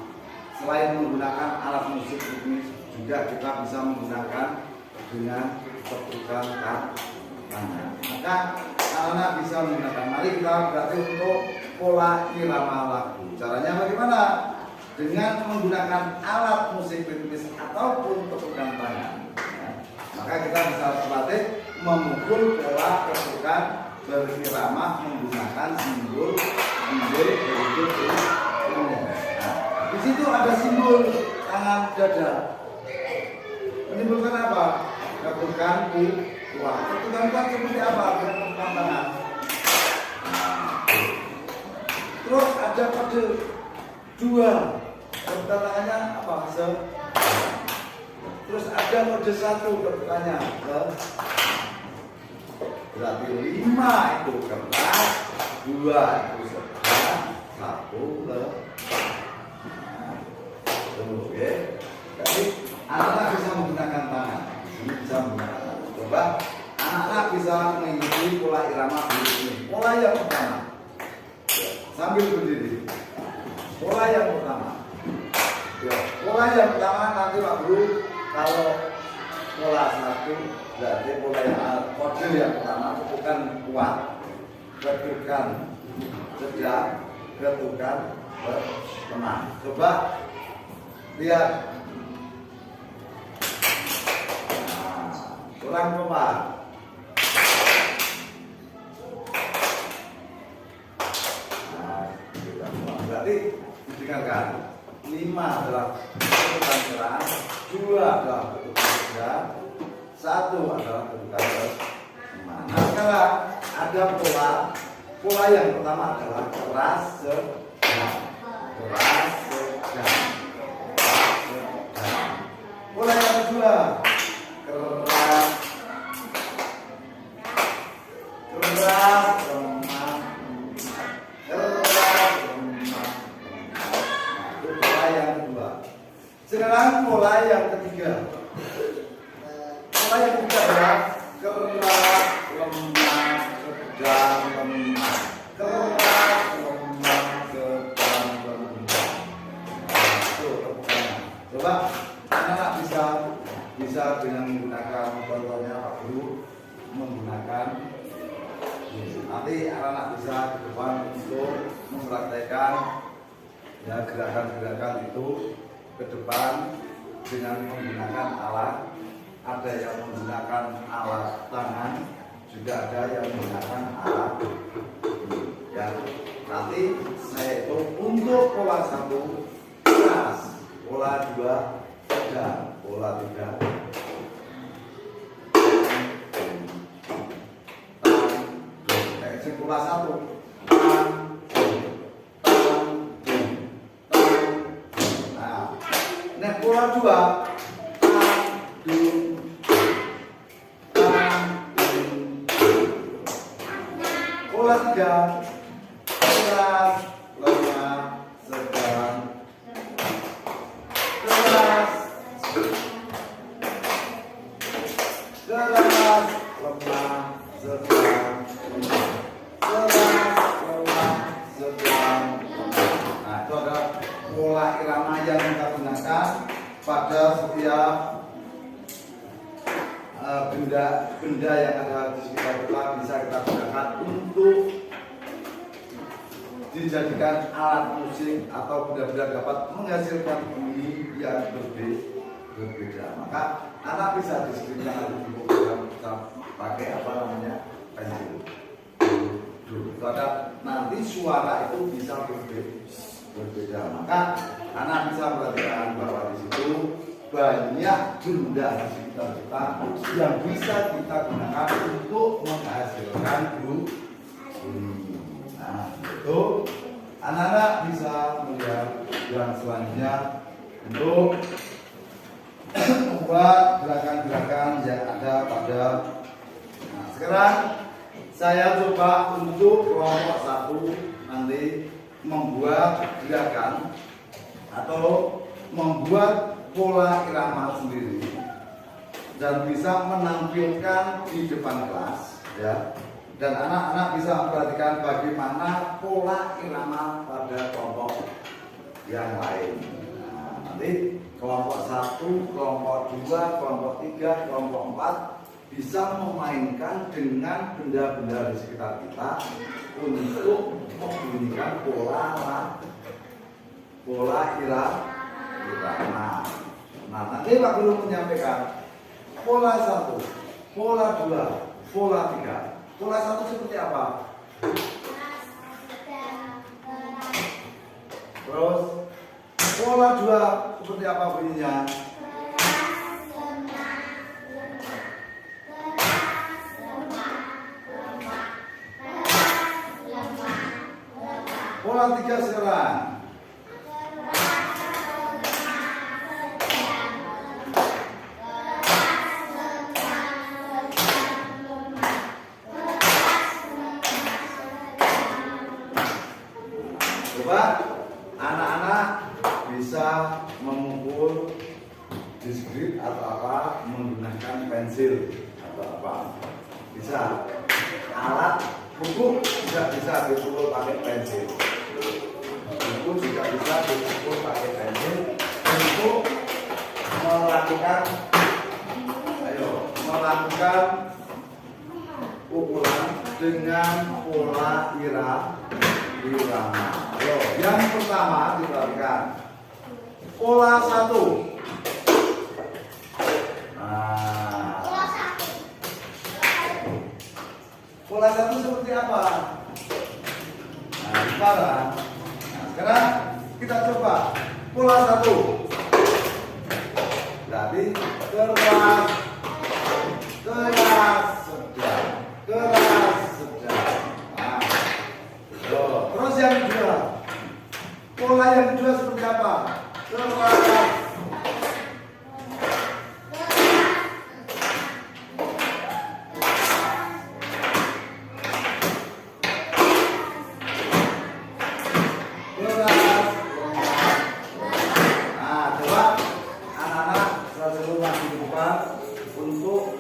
Selain menggunakan alat musik ritmis, juga kita bisa menggunakan dengan tepukan tangan. Maka anak-anak bisa menggunakan. Mari kita berarti untuk pola irama lagu. Caranya bagaimana? Dengan menggunakan alat musik ritmis ataupun tepukan tangan. Maka kita bisa berlatih memukul pola tepukan berirama menggunakan simbol berikut ini. Nah, di situ ada simbol tangan dada. Menimbulkan apa? bentukan kuat. Bentukan kuat seperti apa? Dengan tangan. Terus ada kode 2. Bentukannya apa? Terus ada kode 1 bentukannya. Berarti 5 itu keras, 2 itu sedang, 1 lemah. Oke. Jadi anak-anak bisa menggunakan tangan. Ini bisa menggunakan tangan. Coba anak-anak bisa mengikuti pola irama berikut ini. Pola yang pertama. Sambil berdiri. Pola yang pertama. Ya, pola yang pertama nanti Pak Guru kalau pola 1 berarti pola yang kode yang pertama ketukan kuat, ketukan sedang, ketukan lemah. Coba lihat. Ulang coba. Berarti didengarkan. 5 adalah ketukan keras, 2 adalah ketukan sedang, 1 adalah ketukan lemah. Nah sekarang ada pola yang pertama adalah keras sedang, keras sedang. Pola yang kedua keras, lemah, keras, lemah. Itu pola yang kedua. Sekarang pola yang ketiga. Pola yang ketiga adalah keras, lemah, sedang, lemah. Keras, lemah, sedang, lemah. Itu kebukannya. Coba anak-anak bisa dengan menggunakan contohnya Pak Guru menggunakan nanti anak-anak bisa ke depan untuk mempraktekkan ya gerakan-gerakan itu ke depan dengan menggunakan alat. Ada yang menggunakan alat tangan, juga ada yang menggunakan alat ya. Nanti saya itu untuk pola 1 keras, pola 2 sedang, pola 3 pola 1 nah, nah pola 2 pola 3 keras, lemah, sedang, keras, lemah, sedang, nah itu ada pola irama yang kita gunakan pada setiap benda yang ada di sekitar kita bisa kita gunakan untuk dijadikan alat musik atau benda-benda dapat menghasilkan bunyi yang berbeda. Maka anak bisa disebutkan kita pakai apa namanya pensil. Itu ada nanti suara itu bisa berbeda. Maka anak bisa perhatikan bahwa di situ banyak benda di sekitar kita yang bisa kita gunakan untuk menghasilkan bunyi. Nah, itu anak-anak bisa melihat yang selanjutnya untuk membuat gerakan-gerakan yang ada pada. Nah, sekarang saya coba untuk kelompok 1 nanti membuat gerakan atau membuat pola irama sendiri dan bisa menampilkan di depan kelas ya. Dan anak-anak bisa memperhatikan bagaimana pola irama pada kelompok yang lain. Nah, nanti kelompok 1, kelompok 2, kelompok 3, kelompok 4 bisa memainkan dengan benda-benda di sekitar kita untuk membunyikan pola irama. Nah, nanti Pak Guru menyampaikan pola 1, pola 2, pola 3. Pola 1 seperti apa? Terus pola 2 seperti apa bunyinya? pola 3 sekarang. Coba anak-anak bisa memukul discrete atau apa menggunakan pensil atau apa. Bisa. Alat buku juga bisa dipukul pakai pensil. Buku juga bisa dipukul pakai pensil untuk melakukan pukulan dengan pola irama. Ayo, yang pertama diperhatikan pola 1. Pola 1 seperti apa? Sekarang kita coba pola 1. Berarti keras, sedang, keras, sedang. Terus yang kedua, pola yang kedua seperti apa? Keras. Untuk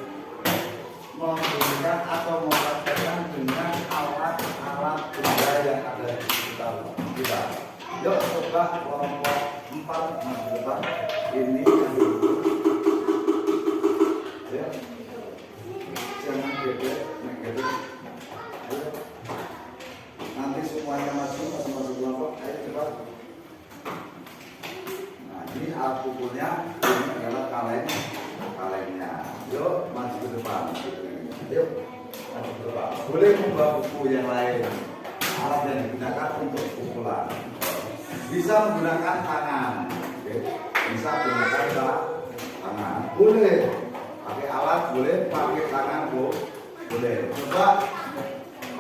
menggunakan atau mempraktekkan dengan alat-alat benda yang ada di sekitar kita. Yuk coba kelompok 4 maju depan. Ini yang dulu. Ya. Jangan gede. Ayo. Nanti semuanya masuk masing-masing kelompok. Ayo coba. Nah ini alat pukulnya. Ini adalah kalennya. Yuk maju ke depan. Yuk maju ke depan. Boleh membawa buku yang lain. Alat yang digunakan untuk pukulan. Bisa menggunakan tangan. Oke. Bisa menggunakan tangan. Boleh pakai alat, boleh pakai tangan, boleh. Coba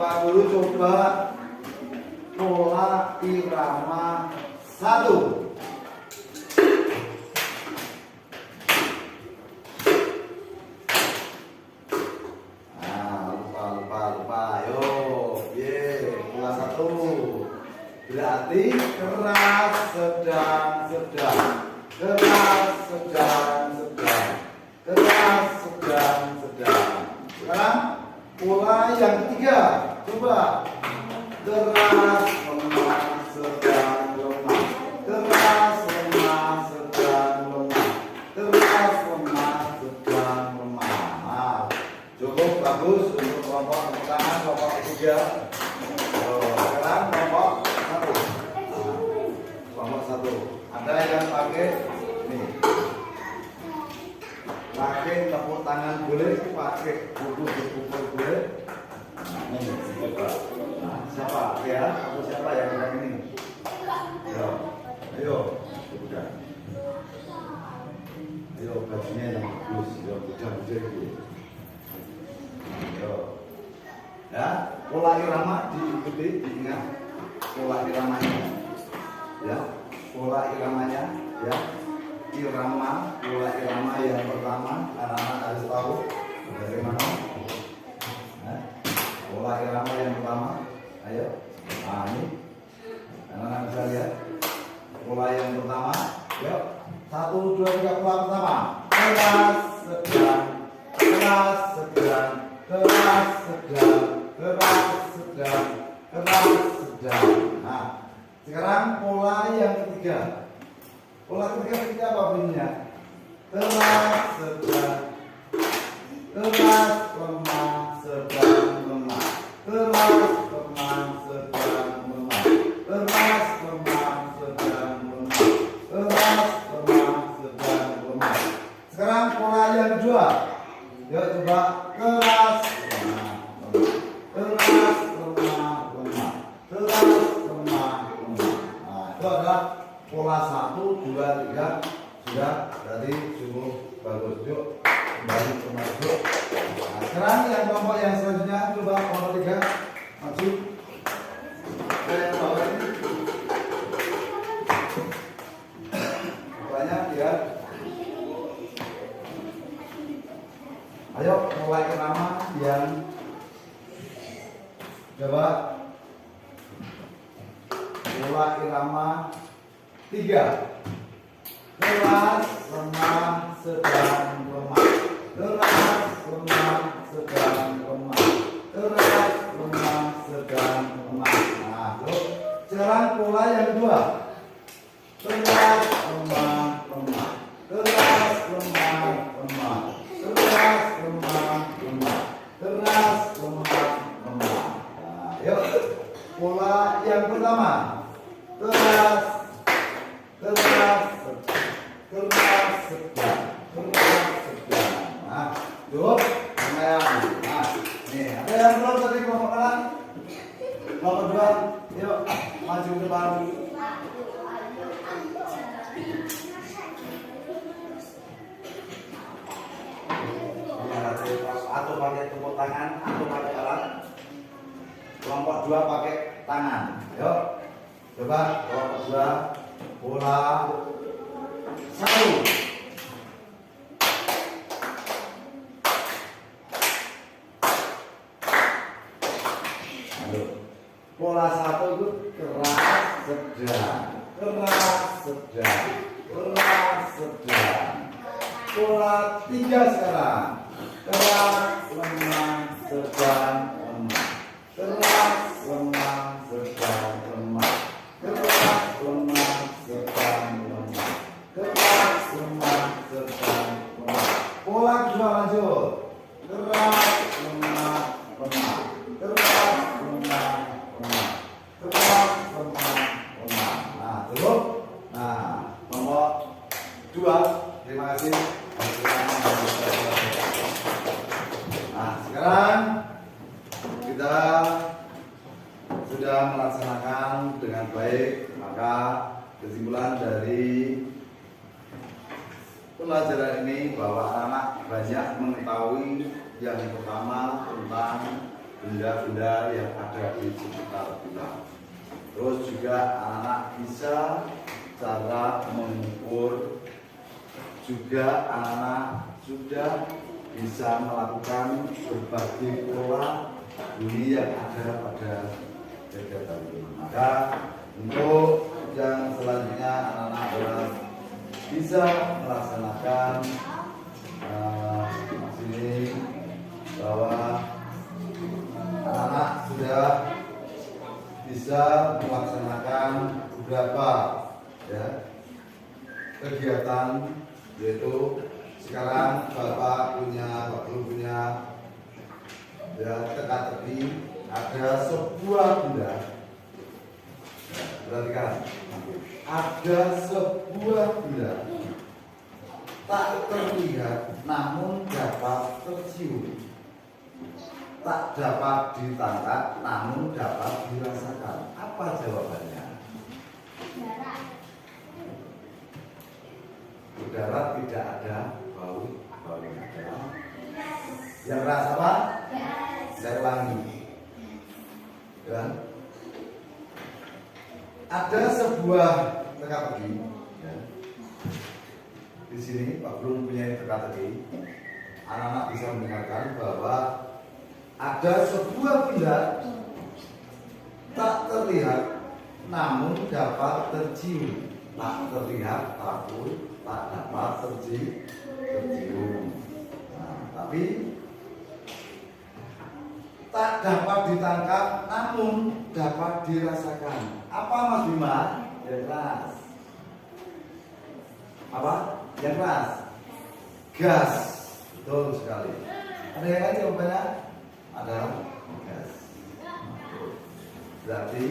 Pak Guru coba pola irama 1. Berarti keras, sedang, keras, sedang, keras, sedang. Sekarang pola yang ketiga, coba keras, lemah, sedang, lemah, keras, lemah, sedang, lemah, keras, lemah, sedang, lemah. Nah, cukup bagus untuk kelompok pertama, kelompok ketiga. Sekarang kelompok 1. Ada yang pakai nih, pakai tepuk tangan boleh, pakai buku dipukul boleh. Nah, ini coba. Nah, siapa ya? Atau siapa yang pakai ini? Ayo, udah. Ayo bajunya yang bagus, udah ini. Ayo. Ya, pola irama diikuti, diingat pola iramanya. Ya. Pola iramanya, ya, pola irama yang pertama, anak-anak harus tahu bagaimana. Pola irama yang pertama, ayo, nah ini, anak-anak bisa lihat. Pola yang pertama, yuk, 1, 2, 3, pola pertama, keras, sedang, keras, sedang, keras, sedang, keras, sedang, keras, sedang. Nah. Sekarang pola yang ketiga. Pola ketiga seperti apa bunyinya? Keras, sedang, keras, lemah, sedang, lemah, keras, lemah, sedang, lemah, keras, lemah, sedang, lemah, keras, lemah, sedang, lemah. Sekarang pola yang kedua. Yuk coba keras, lemah, keras, lemah, lemah, keras. Itu adalah pola 1, 2, 3 sudah berarti cukup bagus. Yuk kembali ke masuk. Nah, sekarang yang kelompok yang selanjutnya coba kelompok 3 maju. Yang bawah ini. Ayo mulai irama yang coba mulai irama 3. Keras, lemah, sedang, lemah. Keras, lemah, sedang, lemah. Keras, lemah, sedang, lemah. Nah, terus sekarang pola yang kedua. Keras, lemah, lemah. Keras, lemah, lemah. Keras, lemah, lemah. Keras, lemah, lemah. Nah, yuk. Pola yang pertama. Keras, keras, keras, sedang, keras, sedang. Nah, cukup. Nah, nih, ada yang belum tadi kelompok kanan? Kelompok 2, yuk maju ke depan. Atau pakai tepuk tangan, atau pakai alat. Kelompok 2 pakai tangan. Yuk, coba kelompok 2 bola 1. Pola 1 itu keras, sedang, keras, sedang, keras, sedang. Pola 3 sekarang. Keras, lemah, sedang, lemah. Keras, lemah, sedang, lemah. Keras, lemah, sedang, lemah. Keras, lemah, sedang, lemah. Pola kedua lanjut. Keras, lemah, lemah. Keras, lemah, lemah. Keras, lemah, lemah. Nah, cukup. Nah, nomor 2. Terima kasih. Nah, sekarang kita sudah melaksanakan dengan baik, maka kesimpulan dari pelajaran ini bahwa anak banyak mengetahui yang pertama tentang benda-benda yang ada di sekitar kita. Terus juga anak-anak bisa cara mengukur, juga anak-anak sudah bisa melakukan berbagai pola bunyi yang ada pada kegiatan ini. Maka untuk yang selanjutnya anak-anak adalah bisa melaksanakan sini bahwa anak-anak sudah bisa melaksanakan beberapa kegiatan, yaitu sekarang Bapak belum punya teka-teki. Ada sebuah benda, perhatikan, ada sebuah benda tak terlihat namun dapat tercium, tak dapat ditangkap namun dapat dirasakan. Apa jawabannya? Udara tidak ada baunya. Yang rasa apa? Saya ulangi. Dan ada sebuah teka-teki. Di sini Pak Belum punya teka-teki. Anak-anak bisa mendengarkan bahwa ada sebuah benda tak terlihat namun dapat tercium. Tak terlihat, tak dapat tercium. Nah, tapi tak dapat ditangkap namun dapat dirasakan. Apa Mas Bima? Yang keras. Apa? Yang keras. Gas. Betul sekali. Ada yang lain jawabannya? Ada gas. Berarti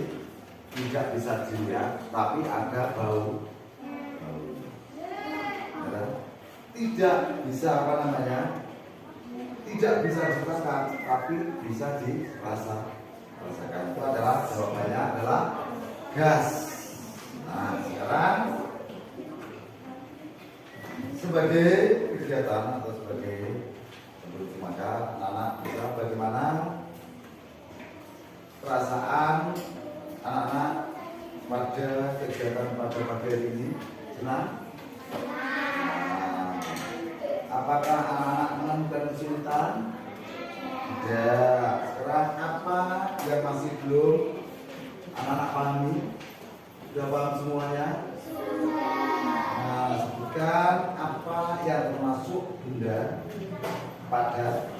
tidak bisa dilihat, tapi ada bau. Tidak bisa tidak bisa dirasakan, tapi bisa dirasakan. Itu adalah jawabannya adalah gas. Nah, sekarang sebagai kegiatan atau sebagai bentuk, maka anak-anak bisa bagaimana perasaan anak-anak pada kegiatan pada pagi hari ini? Senang? Apakah anak-anak menemukan kesulitan Ada. Sekarang apa yang masih belum anak-anak pahami? Sudah paham semuanya? Nah, sebutkan apa yang termasuk benda padat,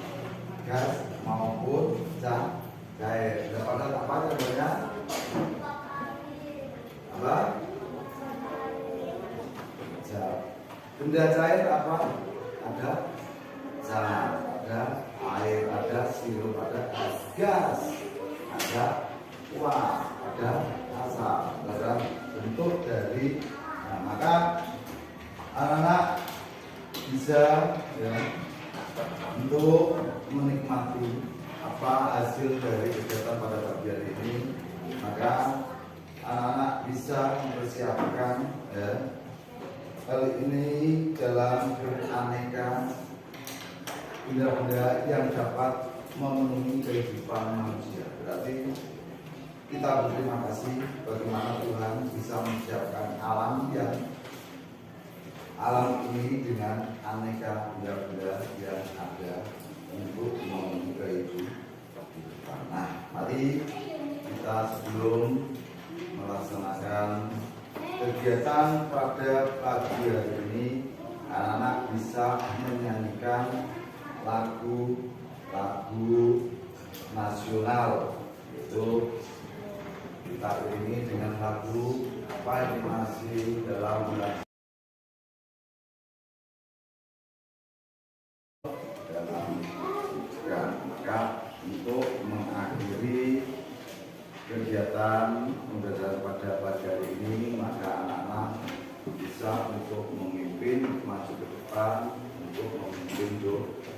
gas maupun cair. Benda padat apa contohnya? Apa? Zat. Benda cair apa? Ada zat, ada air, ada sirup, ada gas, ada uap, ada asap, ada bentuk dari. Nah, maka anak-anak bisa ya, untuk menikmati apa hasil dari kegiatan pada pagi hari ini, maka anak-anak bisa mempersiapkan ya, kali ini dalam beraneka benda-benda yang dapat memenuhi kehidupan manusia. Berarti kita berterima kasih bagaimana Tuhan bisa menyiapkan alam ini dengan aneka benda-benda yang ada untuk memenuhi kehidupan. Nah, mari kita sebelum melaksanakan kegiatan pada pagi hari ini, anak-anak bisa menyanyikan lagu nasional. Itu kita iringi dengan lagu apa yang masih dalam bulan maka untuk mengakhiri kegiatan pembelajaran pada pagi hari ini, maka anak-anak bisa untuk memimpin maju ke depan untuk memimpin doa.